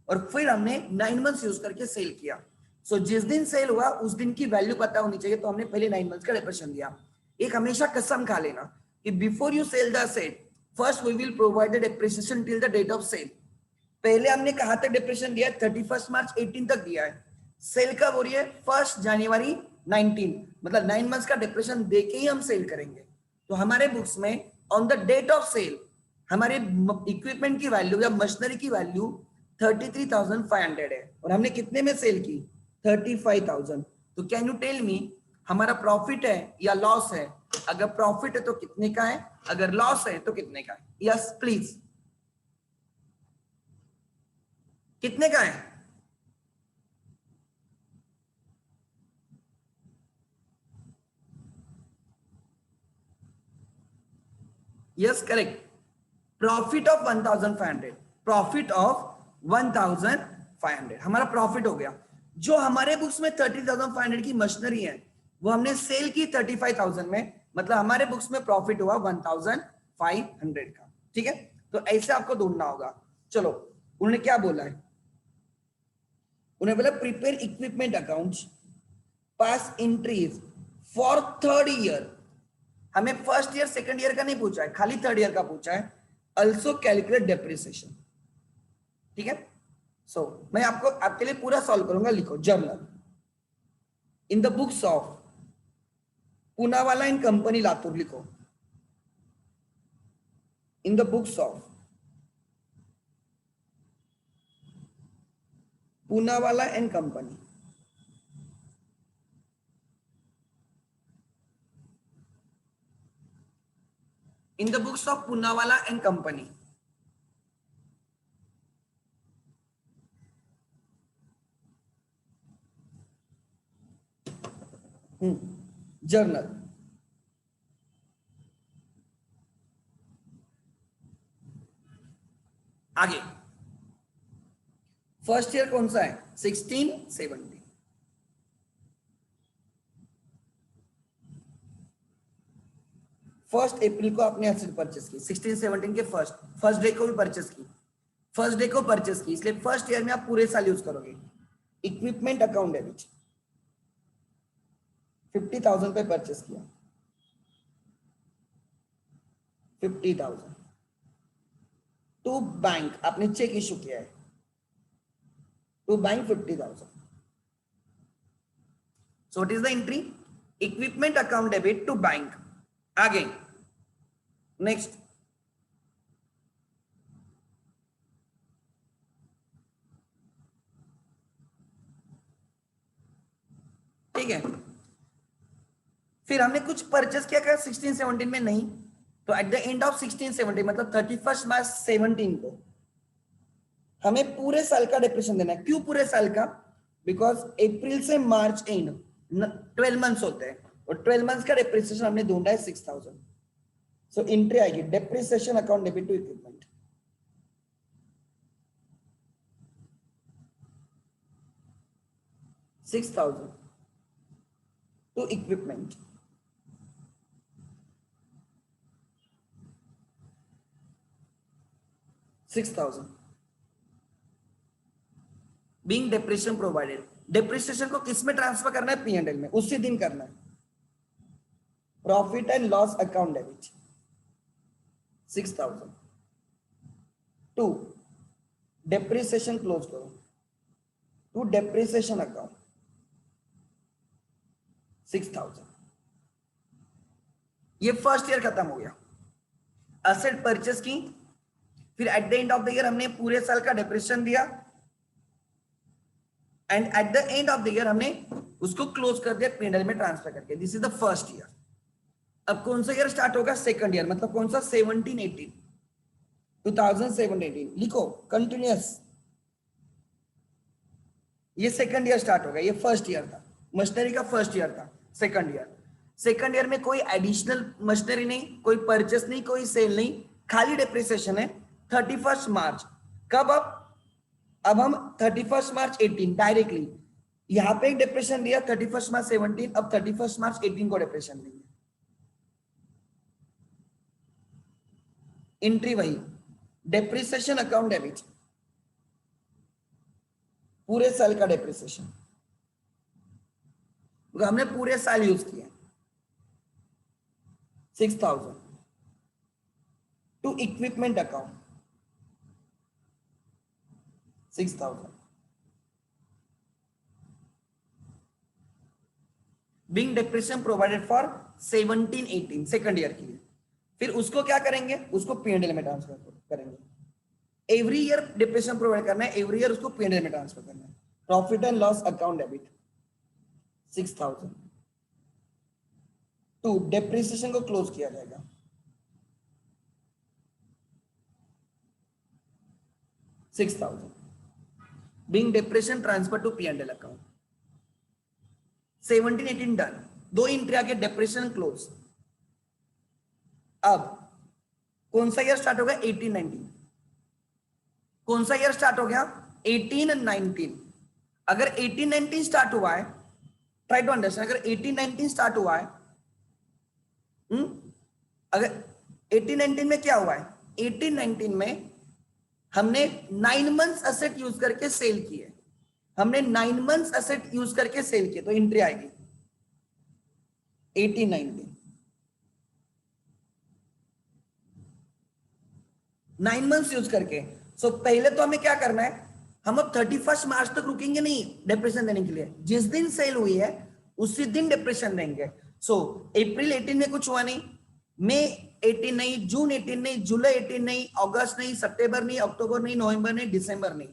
और फिर हमने 9 मंथ्स यूज करके सेल किया। सो जिस दिन सेल हुआ उस दिन की वैल्यू पता होनी चाहिए, तो हमने पहले 9 मंथ्स का डिप्रेशन दिया। एक हमेशा कसम खा लेना कि before you sell the set, first we will provide the depreciation till the date of sale. पहले हमने कहा तक डिप्रेशन दिया? 31 मार्च 18 तक दिया है। सेल कब हो रही है? 1 जनवरी 19, मतलब 9 मंथ्स का डिप्रेशन देके ही हम सेल करेंगे। तो हमारे बुक्स में on the date of sale हमारे इक्विपमेंट की वैल्यू या मशीनरी की वैल्यू 33,500 है, और हमने कितने में सेल की? 35,000। तो कैन यू टेल मी हमारा प्रॉफिट है या लॉस है? अगर प्रॉफिट है तो कितने का है, अगर लॉस है तो कितने का है? यस प्लीज, कितने का है? Yes correct, profit of 1,500, profit of 1,500 हमारा प्रॉफिट हो गया। जो हमारे बुक्स में 30,500 की मशीनरी है वो हमने सेल की 35,000 में, मतलब हमारे बुक्स में प्रॉफिट हुआ 1,500 का। ठीक है, तो ऐसे आपको ढूंढना होगा। चलो, उन्होंने क्या बोला है? उन्हें बोला prepare equipment accounts, pass entries for third year. हमें फर्स्ट ईयर सेकंड ईयर का नहीं पूछा है, खाली थर्ड ईयर का पूछा है। Also calculate depreciation. ठीक है, सो मैं आपको आपके लिए पूरा सॉल्व करूंगा। लिखो, journal in the books of Poonawalla and company Latur. लिखो, in the books of Poonawalla and company, in the books of Poonawalla and Company. Journal, आगे फर्स्ट ईयर कौन सा है? 16-17। फर्स्ट अप्रैल को आपने एसेट परचेस की, 16-17 के फर्स्ट डे को भी परचेस की, फर्स्ट डे को परचेस की, इसलिए फर्स्ट ईयर में आप पूरे साल यूज करोगे। इक्विपमेंट अकाउंट डेबिट 50,000 पे परचेस किया, 50,000 टू बैंक आपने चेक इशू किया है, to bank 50,000। So what is the entry? Equipment account debit to bank. आगे नेक्स्ट, ठीक है. फिर हमने कुछ परचेस किया क्या 16-17 में? नहीं. तो एट द एंड ऑफ 16-17 मतलब 31 मार्च 17 को हमें पूरे साल का डिप्रेशन देना है. क्यों पूरे साल का? बिकॉज अप्रैल से मार्च एंड 12 मंथ्स होते हैं और 12 मंथ्स का डिप्रिसिएशन हमने ढूंढा है 6000. सो एंट्री आएगी depreciation account debit to equipment. $6,000 to equipment. $6,000 being depreciation provided. depreciation को किस में ट्रांसफर करना है? P&L में, उसी दिन करना है. Profit and loss account debit 6,000 to depreciation close करो टू डेप्रिसिएशन अकाउंट 6,000. ये फर्स्ट ईयर खत्म हो गया. असेट परचेस की, फिर eight the end of the year हमने पूरे साल का डेप्रिसिएशन दिया and eight the end of the year हमने उसको क्लोज कर दिया P&L में ट्रांसफर करके. This is the first year. अब कौन सा ईयर स्टार्ट होगा? Second year. मतलब कौन सा? 17-18 2017-18 लिखो कंटिन्यूअस. ये सेकंड ईयर स्टार्ट होगा. ये फर्स्ट ईयर था, मशीनरी का फर्स्ट ईयर था. सेकंड ईयर में कोई एडिशनल मशीनरी नहीं, कोई परचेस नहीं, कोई सेल नहीं, खाली डेप्रिसिएशन है 31 मार्च. कब? अब हम 31 मार्च 18 डायरेक्टली यहां पे एक डेप्रिसिएशन दिया 31 मार्च 17. अब 31 मार्च 18 को डेप्रिसिएशन देंगे. एंट्री वही डेप्रिसिएशन अकाउंट डेबिट, पूरे साल का डेप्रिसिएशन. हमने पूरे साल यूज किया. 6,000 to equipment account 6,000 being depreciation provided for 17-18 second year के लिए. फिर उसको क्या करेंगे? उसको P&L में ट्रांसफर करेंगे. एवरी ईयर डेप्रिसिएशन प्रोवाइड करना है, एवरी ईयर उसको P&L में ट्रांसफर करना है. Profit and loss account debit 6,000 to depreciation को क्लोज किया जाएगा. Being depreciation transfer to P&L account. 17-18 done. दो एंट्री आके डेप्रिसिएशन क्लोज. अब कौन सा ईयर स्टार्ट होगा? 18-19. कौन सा ईयर स्टार्ट हो गया? 18-19. अगर 18-19 स्टार्ट हुआ है, ट्राई टू अंडरस्टैंड. अगर 18-19 स्टार्ट हुआ है, अगर 18-19 में क्या हुआ है? 18-19 में हमने 9 मंथ्स एसेट यूज करके सेल किए. हमने 9 मंथ्स एसेट यूज करके सेल किए. तो एंट्री आएगी 18-19. 9 मंथ्स यूज करके. सो पहले तो हमें क्या करना है? हम अब 31 मार्च तक रुकेंगे नहीं डेप्रिसिएशन देने के लिए. जिस दिन सेल हुई है उसी दिन डेप्रिसिएशन देंगे. सो अप्रैल 18 में कुछ हुआ नहीं, मई 18 नहीं, जून 18 नहीं, जुलाई 18 नहीं, अगस्त नहीं, सितंबर नहीं, अक्टूबर नहीं, नवंबर नहीं, दिसंबर नहीं.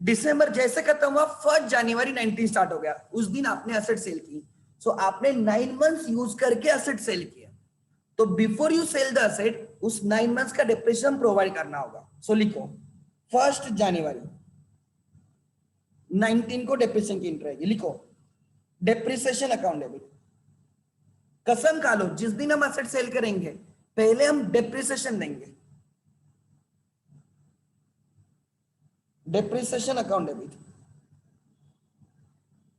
दिसंबर जैसे खत्म हुआ 1 जनवरी 19 स्टार्ट हो गया. उस दिन आपने एसेट सेल की. सो आपने 9 मंथ्स यूज करके एसेट सेल किया. तो before you sell the asset उस 9 मंथ्स का डेप्रिसिएशन प्रोवाइड करना होगा. सो लिखो 1 जनवरी 19 को डेप्रिसिएशन की एंट्री आएगी. लिखो डेप्रिसिएशन अकाउंट डेबिट. कसम खा लो जिस दिन हम एसेट सेल करेंगे पहले हम डेप्रिसिएशन देंगे. Depreciation account debit.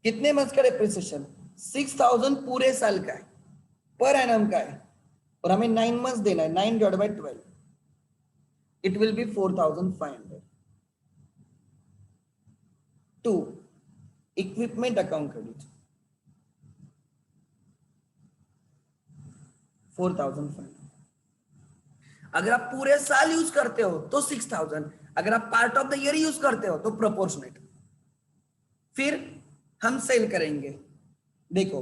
कितने मंथ का डेप्रिसिएशन? 6,000 पूरे साल का है, पर एनम का है, और हमें 9 मंथ्स देना है. 9/12 it will be 4,500. To equipment account credit 4,500. अगर आप पूरे साल यूज करते हो तो 6,000. अगर आप part of the year use करते हो तो प्रोपोर्शनेट. फिर हम सेल करेंगे देखो,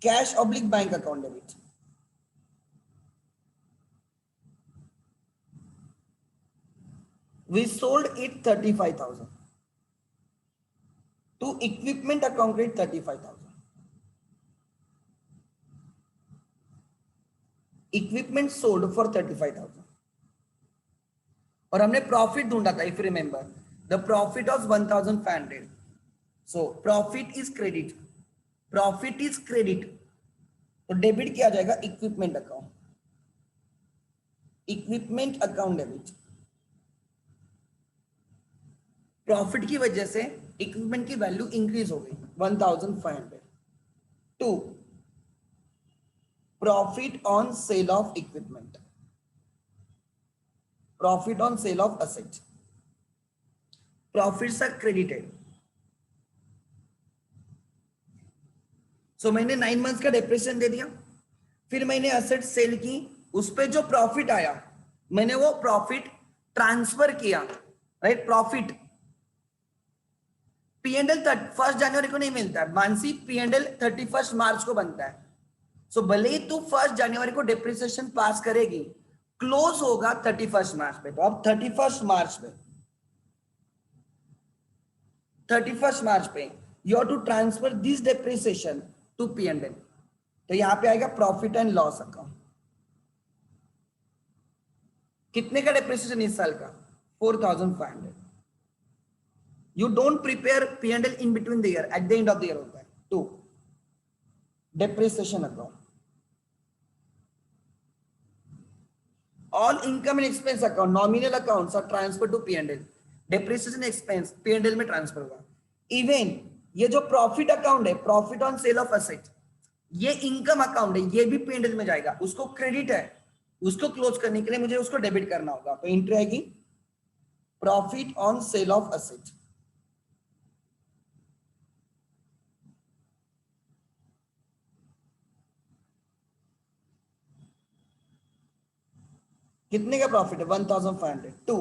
cash oblique bank account debit, we sold it 35,000 to equipment account credit 35,000, equipment sold for 35,000 और हमने प्रॉफिट ढूंढा था, if remember the profit of 1,500, so profit is credit, profit is credit, तो डेबिट किया जाएगा equipment account, equipment account debit, profit की वजह से इक्विपमेंट की वैल्यू इंक्रीज हो गई 1,500 to profit on sale of equipment, profit on sale of asset, profits are credited, so मैंने 9 मंथ्स का डेप्रिसिएशन दे दिया, फिर मैंने असेट सेल की, उस पे जो प्रॉफिट आया मैंने वो प्रॉफिट ट्रांसफर किया, राइट, प्रॉफिट पीएनएल 1 जनवरी को नहीं मिलता है मानसी, पीएनएल 31 मार्च को बनता है, सो भले ही तू 1 जनवरी को डिप्रिसिएशन पास करेगी, क्लोज होगा 31 मार्च पे, तो अब 31 मार्च पे, 31 मार्च पे you have to transfer this depreciation to PNL, तो यहां पे आएगा प्रॉफिट एंड लॉस अकाउंट। कितने का डिप्रिसिएशन इस साल का? 4,500। You don't prepare P&L in between the year, at the end of the year होता है। 2 depreciation account, all income and expense account, nominal accounts are transferred to P&L, depreciation expense P&L में transfer हुआ। Even ये जो profit account है, profit on sale of asset, ये income account है, ये भी P&L में जाएगा, उसको क्रेडिट है, उसको क्लोज करने के लिए मुझे उसको डेबिट करना होगा, तो एंट्री आएगी profit on sale of asset. कितने का प्रॉफिट है? 1,500 to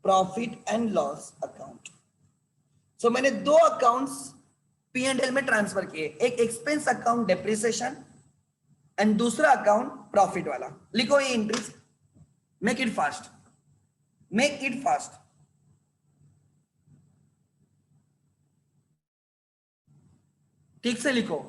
profit and loss account. So मैंने 2 अकाउंट्स P&L में ट्रांसफर किए, एक एक्सपेंस अकाउंट डेप्रिसिएशन एंड दूसरा अकाउंट प्रॉफिट वाला। लिखो ये entries, make it fast, make it fast. ठीक से लिखो।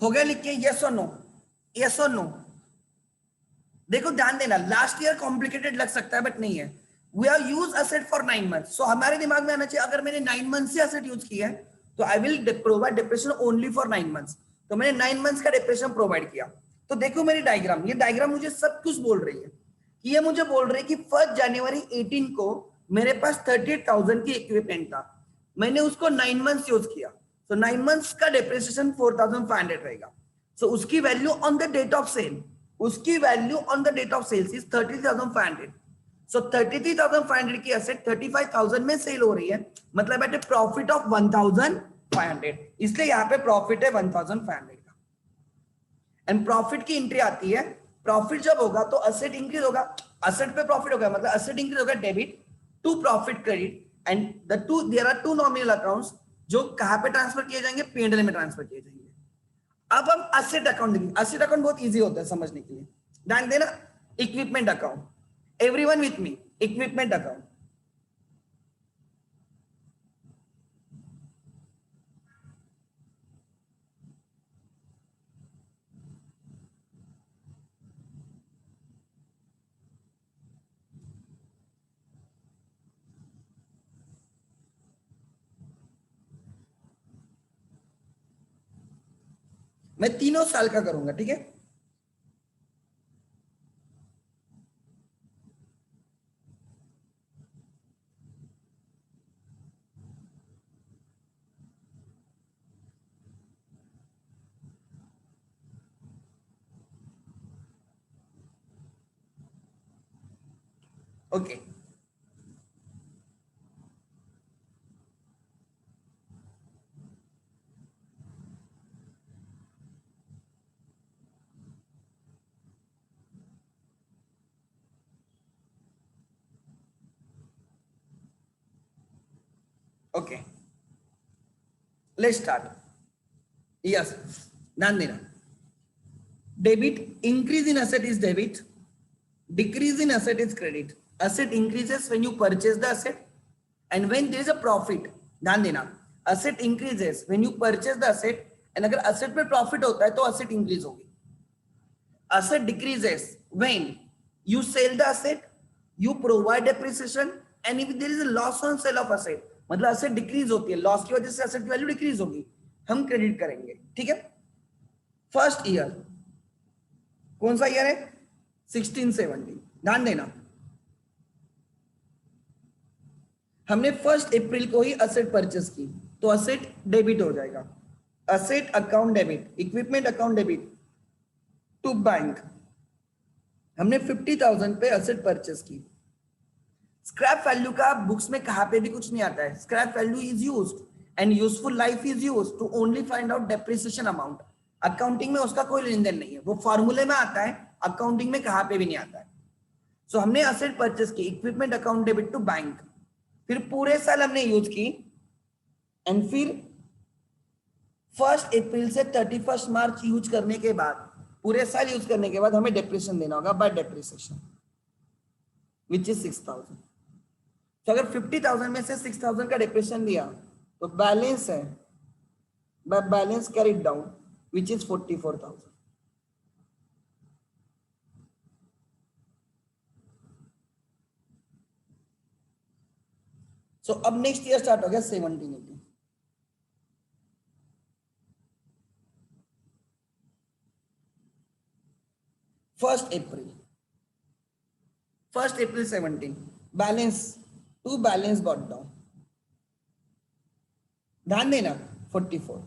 हो गया लिख के, यस और नो, यस और नो। देखो ध्यान देना, लास्ट ईयर कॉम्प्लिकेटेड लग सकता है बट नहीं है। We have use asset for 9 month, so हमारे दिमाग में आना चाहिए अगर मैंने 9 मंथ से असेट यूज किया है तो I will provide depression only for 9 months. तो मैंने 9 मंथ्स का डिप्रेशन प्रोवाइड किया। तो देखो मेरी डायग्राम, ये डायग्राम मुझे सब कुछ बोल रही है कि ये मुझे बोल रही है कि 1 जनवरी 18 को मेरे पास 38,000 की इक्विपमेंट था, मैंने उसको 9 मंथ्स यूज किया, तो 9 मंथ्स का डिप्रिसिएशन 4,500 रहेगा। सो उसकी value on the date of sale, उसकी value on the date of sales is 33,500। So 33,500 की एसेट 35,000 में सेल हो रही है, मतलब एट ए प्रॉफिट ऑफ 1,500, इसलिए यहाँ पे प्रॉफिट है 1,500 का। एंड प्रॉफिट की एंट्री आती है, प्रॉफिट जब होगा तो असेट इंक्रीज होगा, असेट पे प्रॉफिट होगा, मतलब असेट इंक्रीज होगा, debit to profit credit, and the two there are two nominal accounts जो कहां पे ट्रांसफर किए जाएंगे, P&L में ट्रांसफर किए जाएंगे। अब हम असेट अकाउंट देखेंगे, असेट अकाउंट बहुत इजी होता है समझने के लिए, ध्यान देना। Equipment account, everyone with me, equipment account. मैं तीनों साल का करूंगा, ठीक है। Okay, okay, let's start. Yes, ध्यान देना, debit, increase in asset is debit, decrease in asset is credit। asset increases when you purchase the asset and when there is a profit, ध्यान देना, asset increases when you purchase the asset and अगर asset पे profit होता है तो asset increase होगी। asset decreases when you sell the asset, you provide depreciation, and if there is a loss on sale of asset, मतलब asset decrease होती है, loss की वजह से asset की value decrease होगी, हम credit करेंगे, ठीक है। फर्स्ट ईयर कौन सा ईयर है, 16-17, ध्यान देना, हमने 1 अप्रैल को ही असेट परचेस की तो असेट डेबिट हो जाएगा, asset account debit, equipment account debit to bank. हमने 50,000 पे असेट परचेस की। स्क्रैप वैल्यू का बुक्स में कहां पे भी कुछ नहीं आता है, scrap value is used and useful life is used to only find out depreciation amount. Accounting में उसका कोई लेन देन नहीं है, वो फॉर्मूले में आता है, अकाउंटिंग में कहां पे भी नहीं आता है। सो हमने असेट परचेस की, equipment account debit to bank, फिर पूरे साल हमने यूज की, एंड फिर 1 अप्रैल से 31 मार्च यूज करने के बाद, पूरे साल यूज करने के बाद हमें डेप्रिसिएशन देना होगा बाय डेप्रिसिएशन विच इज 6,000। तो अगर 50,000 में से 6,000 का डेप्रिसिएशन दिया तो बैलेंस है, by balance carried down which is 44,000। So अब नेक्स्ट ईयर स्टार्ट हो गया 17-18। First April 17, balance to balance got down, ध्यान देना 44।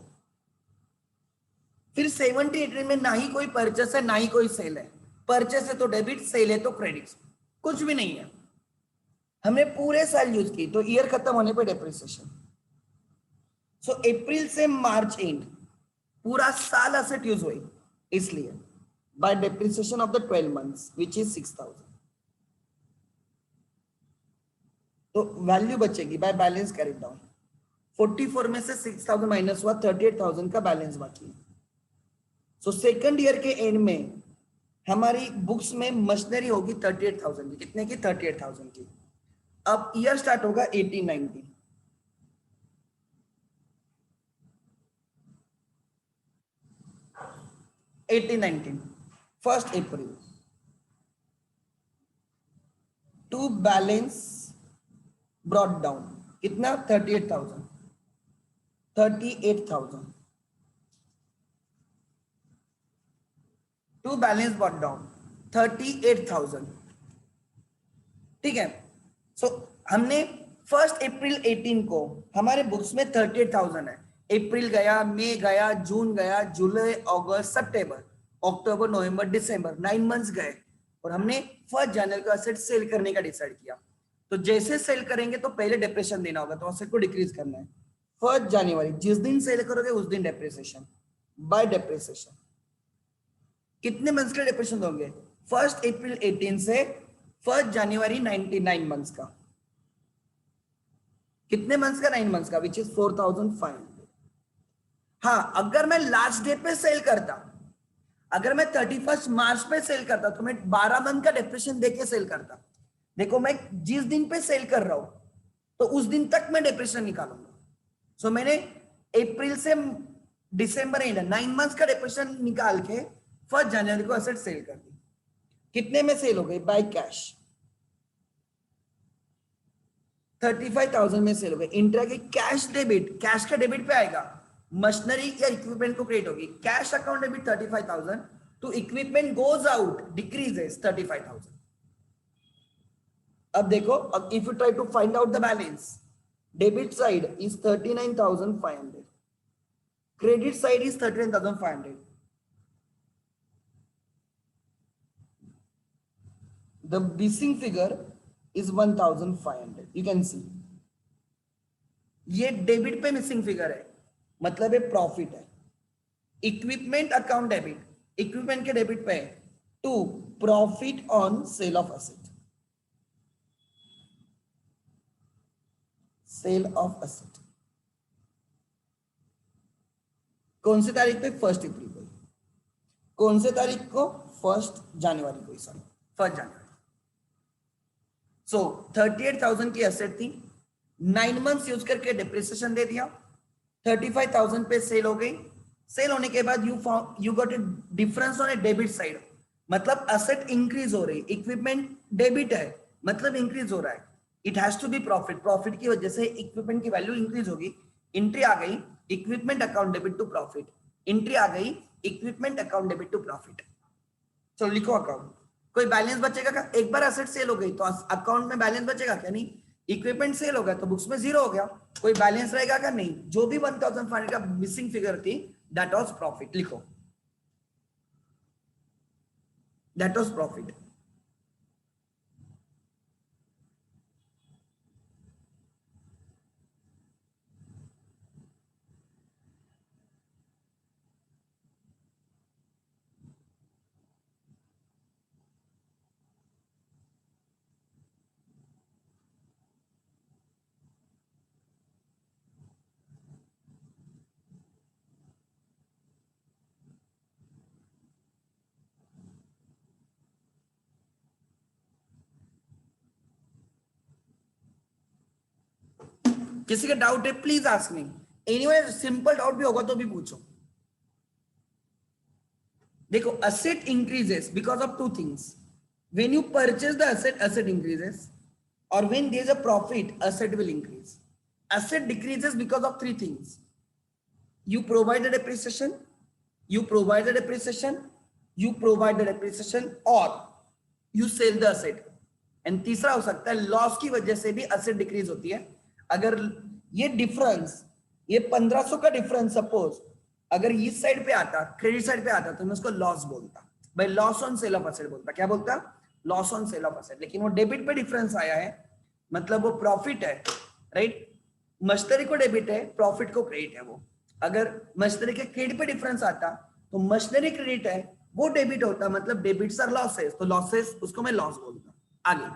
फिर 17-18 में ना ही कोई परचेस है ना ही कोई सेल है, परचेस है तो डेबिट, सेल है तो क्रेडिट, कुछ भी नहीं है। हमने पूरे साल यूज की तो ईयर खत्म होने पे डेप्रिसिएशन। सो अप्रैल से मार्च एंड पूरा साल असेट यूज हुई, इसलिए bye depreciation of the 12 months which is 6,000। तो वैल्यू बचेगी बाय बैलेंस कैरिड डाउन, 44 में से 6,000 माइनस हुआ, 38,000 का बैलेंस बाकी है। सो सेकंड ईयर के एंड में हमारी बुक्स में मशीनरी होगी 38,000 की, कितने की, 38,000 की। अब ईयर स्टार्ट होगा 18-19, 18, 19, 1st April to balance brought down कितना 38,000 टू बैलेंस बॉट डाउन 38,000। ठीक है, सो हमने 1 अप्रैल 18 को हमारे बुक्स में 38,000 है। अप्रैल गया, मई गया, जून गया, जुलाई, अगस्त, सितंबर, अक्टूबर, नवंबर, दिसंबर, 9 मंथ्स गए और हमने 1 जनवरी को असेट सेल करने का डिसाइड किया। तो जैसे सेल करेंगे तो पहले डिप्रेशन देना होगा, तो असेट को डिक्रीज करना है। 1 जनवरी जिस दिन सेल करोगे उस दिन डिप्रेसेशन बाय डिप्रेसेशन। कितने मंथ्स के डिप्रेशन होंगे? 1 अप्रैल 18 से 1 जनवरी 99 मंथ्स का। कितने मंथ्स का? 9 मंथ्स का, विच इज 4,500। हाँ, अगर मैं लास्ट डे पे सेल करता, अगर मैं 31 मार्च पे सेल करता तो मैं 12 मंथ का डिप्रेशन देके सेल करता। देखो, मैं जिस दिन पे सेल कर रहा हूं तो उस दिन तक मैं डिप्रेशन निकालूंगा। सो मैंने अप्रैल से दिसंबर एंड 9 मंथ्स का डिप्रेशन निकाल के 1 जनवरी को असेट सेल कर दी। कितने में सेल हो गई? बाय कैश 35,000 में सेल हो गई। इंट्रा के कैश डेबिट, कैश का डेबिट पे आएगा, मशीनरी या इक्विपमेंट को क्रेडिट होगी। Cash account debit 35,000 to equipment goes out, decreases 35,000। अब देखो, अब if you try to find out the balance, debit side is 39,500, credit side is 39,500, the missing figure is 1,500. you can see ये debit पे missing figure है, मतलब ये profit है। Equipment account debit, equipment के डेबिट पे है to profit on sale of asset, sale of asset. कौन सी तारीख पे? 1 अप्रैल को। कौन से तारीख को? 1 जनवरी को, सॉरी 1 जनवरी। सो 38,000 की एसेट थी, 9 मंथ्स यूज करके डिप्रिसिएशन दे दिया, 35,000 पे सेल हो गई। सेल होने के बाद you got a difference on A debit side, मतलब एसेट इंक्रीज हो रही, इक्विपमेंट डेबिट है मतलब इंक्रीज हो रहा है। It has to be profit, profit की वजह से इक्विपमेंट की वैल्यू इंक्रीज होगी। एंट्री आ गई equipment account debit to profit, entry आ गई equipment account debit to profit. चलो लिखो अकाउंट। कोई बैलेंस बचेगा क्या? एक बार एसेट सेल हो गई तो अकाउंट में बैलेंस बचेगा क्या? नहीं। इक्विपमेंट सेल हो गया तो बुक्स में 0 हो गया, कोई बैलेंस रहेगा क्या? नहीं। जो भी 1,500 का मिसिंग फिगर थी दैट वाज प्रॉफिट। लिखो दैट वाज प्रॉफिट। किसी का डाउट है please ask me. Anyway simple doubt भी होगा तो भी पूछो। देखो, asset increases because of two things. When you purchase the asset, asset increases, or when there is a profit, asset will increase. Asset decreases because of 3 things. You provide the depreciation, you provide the depreciation, you provide the depreciation, or you sell the asset. And तीसरा हो सकता है loss की वजह से भी asset decrease होती है। अगर ये डिफरेंस, ये 1500 का डिफरेंस सपोज अगर इस साइड पे आता, क्रेडिट साइड पे आता, तो मैं उसको लॉस बोलता, भाई loss on sale of asset बोलता। क्या बोलता? Loss on sale of asset. लेकिन वो डेबिट पे डिफरेंस आया है, मतलब वो प्रॉफिट है, राइट? मशीनरी को डेबिट है, प्रॉफिट को क्रेडिट है। वो अगर मशीनरी के क्रेडिट पे डिफरेंस आता तो मशीनरी क्रेडिट है, वो डेबिट होता, मतलब डेबिट्स आर लॉसेस, तो लॉसेस उसको मैं लॉस बोलता। आगे,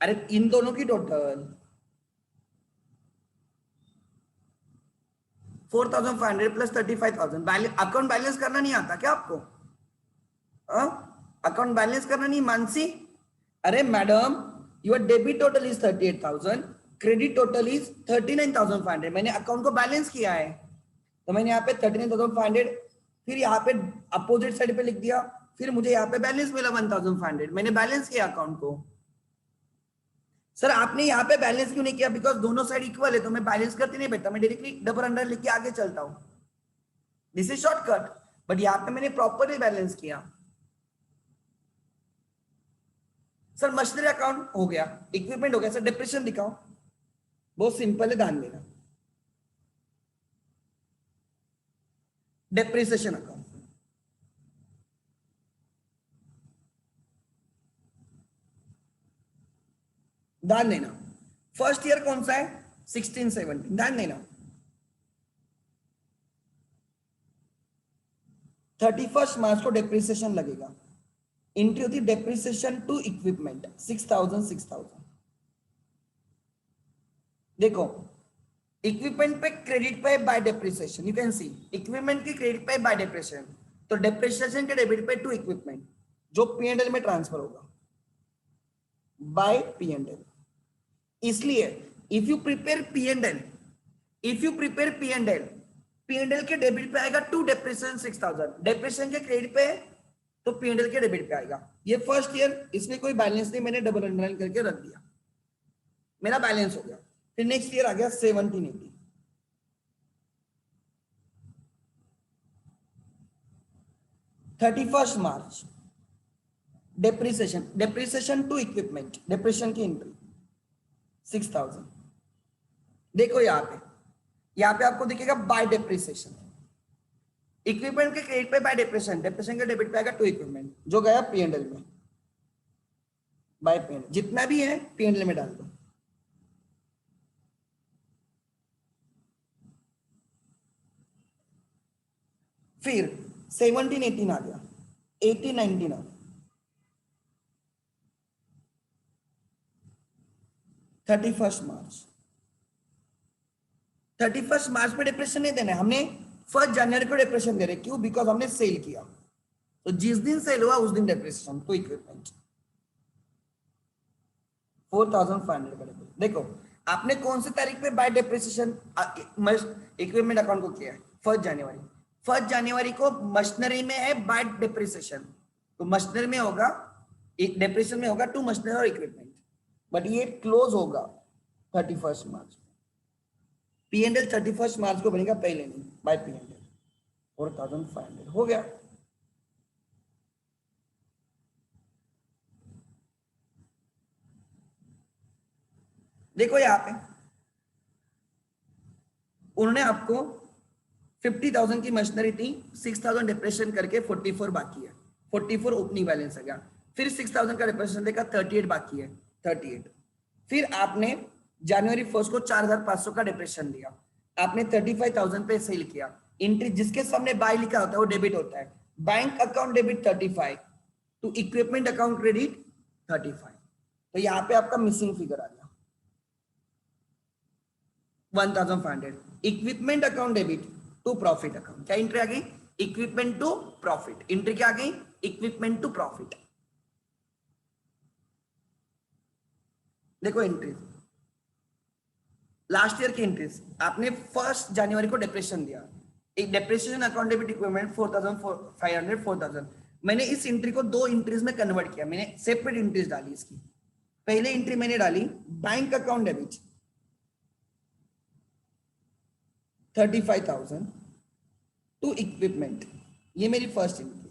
अरे इन दोनों की टोटल 4,500 प्लस 35,000। अकाउंट बैलेंस करना नहीं आता क्या आपको? अकाउंट बैलेंस करना नहीं मानसी? अरे madam, your debit total is 38,000, credit total is 39,500। मैंने अकाउंट को बैलेंस किया है, तो मैंने यहाँ पे 39,500, फिर यहाँ पे अपोजिट साइड पे लिख दिया, फिर मुझे यहाँ पे बैलेंस मिला 1,500, मैंने बैलेंस किया अकाउंट को। सर आपने यहाँ पे बैलेंस क्यों नहीं किया? बिकॉज दोनों साइड इक्वल है, तो मैं बैलेंस करते नहीं बैठता, मैं डायरेक्टली डबल अंडर लिख के आगे चलता हूँ। दिस इज शॉर्टकट, बट यहाँ पे मैंने प्रॉपरली बैलेंस किया। सर मशीनरी अकाउंट हो गया, इक्विपमेंट हो गया, सर डिप्रेशन दिखाओ। बहुत सिंपल है, ध्यान देना। डेप्रिसिएशन अकाउंट, ध्यान देना। फर्स्ट ईयर कौन सा है? 16-17, ध्यान देना। 31 मार्च को डेप्रिसिएशन लगेगा। एंट्री होती डेप्रिसिएशन टू इक्विपमेंट 6,000। देखो इक्विपमेंट पे क्रेडिट पे bye depreciation, you can see equipment की क्रेडिट पे बाय डेप्रिसिएशन, तो डेप्रिसिएशन के डेबिट पे टू इक्विपमेंट जो P&L में ट्रांसफर होगा बाय P&L। इसलिए if you prepare P&L, P&L के डेबिट पे आएगा टू डेप्रिसिएशन 6,000, डेप्रिसिएशन के क्रेडिट पे तो P&L के डेबिट पे आएगा। ये फर्स्ट ईयर, इसमें कोई बैलेंस नहीं, मैंने डबल अंडरलाइन करके रख दिया, मेरा बैलेंस हो गया। फिर नेक्स्ट ईयर आ गया 17-18, मार्च डेप्रिसिएशन टू इक्विपमेंट, डेप्रिसिएशन की एंट्री 6,000। देखो यहाँ पे आपको दिखेगा बाय डेप्रिसिएशन, इक्विपमेंट के क्रेडिट पे बाय डेप्रिसिएशन, डेप्रिसिएशन के डेबिट पे आएगा टू इक्विपमेंट जो गया P&L में बाय P&L, जितना भी है P&L में डाल दो। फिर 17-18 आ गया, 18-19 आ गया, 31 मार्च पे डिप्रेशन नहीं देना है हमने, 1 जनवरी को डिप्रेशन दे रहे। क्यों? बिकॉज हमने सेल किया, तो जिस दिन सेल हुआ उस दिन डिप्रेशन तो इक्विपमेंट 4,500 का। देखो आपने कौन सी तारीख पे बाय डिप्रेशन इक्विपमेंट अकाउंट को किया है? 1 जनवरी को मशीनरी में है बाय डिप्रेशन, तो मशीनरी में होगा, डिप्रेशन में होगा टू मशीनरी और इक्विपमेंट, बट ये क्लोज होगा 31 मार्च। P&L 31 मार्च को बनेगा, पहले नहीं, बाय P&L 4,500 हो गया। देखो यहाँ पे उन्होंने आपको 50,000 की मशीनरी थी, 6,000 डिप्रेशन करके 44 बाकी है, 44 ओपनिंग बैलेंस आ गया। फिर 6,000 का डिप्रेशन देखा, 38 बाकी है, 38। फिर आपने जनवरी 1 को 4,500 का डिप्रेशन दिया, आपने 35,000 पे सेल किया। एंट्री जिसके सामने बाय लिखा होता है वो डेबिट होता है। Bank account debit 35 to equipment account credit 35, तो यहाँ पे आपका मिसिंग फिगर आ गया 1,500। Equipment account debit to profit account, क्या एंट्री आ गई? इक्विपमेंट टू प्रॉफिट, एंट्री क्या आ गई? Equipment to profit. देखो एंट्री लास्ट ईयर की एंट्रीज, आपने 1 जनवरी को डिप्रेशन दिया, एक डिप्रेशन अकाउंट डेबिट इक्विपमेंट 4,500 4,000। मैंने इस एंट्री को 2 एंट्रीज में कन्वर्ट किया, मैंने सेपरेट एंट्रीज डाली इसकी। पहले एंट्री मैंने डाली bank account debit 35,000 to equipment, ये मेरी फर्स्ट एंट्री।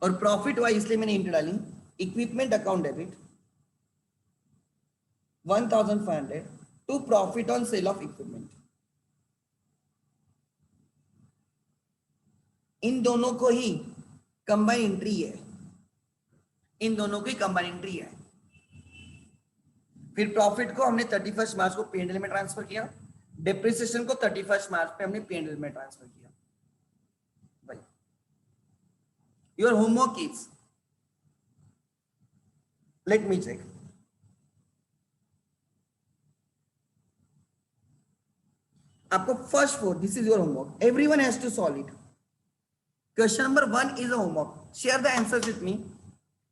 और प्रॉफिट हुआ इसलिए मैंने एंट्री डाली equipment account debit 1,500 to profit on sale of equipment. इन दोनों को ही कंबाइन एंट्री है, इन दोनों की कंबाइन एंट्री है। फिर प्रॉफिट को हमने 31 मार्च को P&L में ट्रांसफर किया, डिप्रिसिएशन को 31 मार्च पे हमने P&L में ट्रांसफर किया। भाई your homework is, let me check, आपको first 4, this is your homework, everyone has to solve it. Question number 1 is a homework, share the answers with me.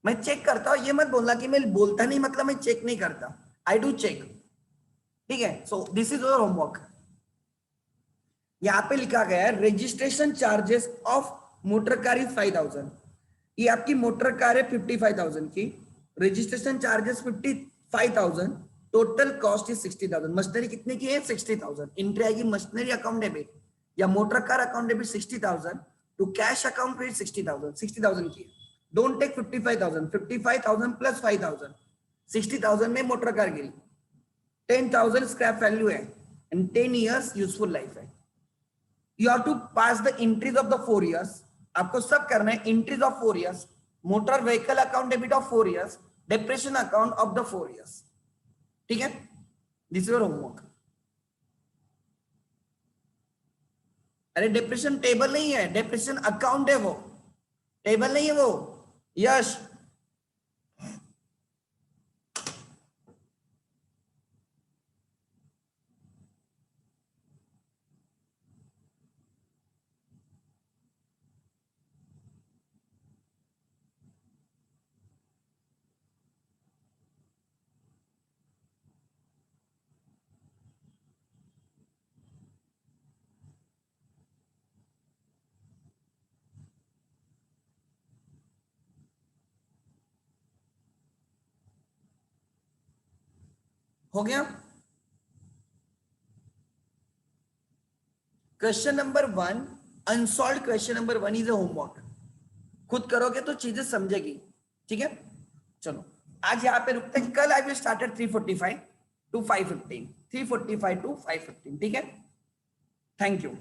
मैं चेक करता हूं, ये मत बोलना कि मैं बोलता नहीं मतलब मैं चेक नहीं करता, आई डू चेक। ठीक है, so this is your homework. यहाँ पे लिखा गया है registration charges of motor car is 5000। ये आपकी मोटर कार है 55,000 की, registration charges 55,000, total cost is 60,000। Machinery कितने की है? 60,000। एंट्री आएगी मशीनरी अकाउंट डेबिट या motor car account debit 60,000 to cash account credit 60,000। 60,000 की डोंट टेक 55,000। 55,000 प्लस 5,000, 60,000 में मोटर कार गिरी। 10,000 स्क्रैप वैल्यू है एंड 10 इयर्स यूजफुल लाइफ है। You have to pass the entries of the 4 years. आपको सब करना है, entries of 4 years, motor vehicle account debit of 4 years, depression account of the 4 years. ठीक है, this is your homework. अरे depression table नहीं है, डिप्रेशन अकाउंट है, वो टेबल नहीं है वो। यश हो गया। Question number 1, unsolved question number 1 is a homework. खुद करोगे तो चीजें समझेगी। ठीक है, चलो आज यहाँ पे रुकते हैं। कल I will start at 3:45 to 5:15, 3:45 to 5:15। ठीक है, थैंक यू।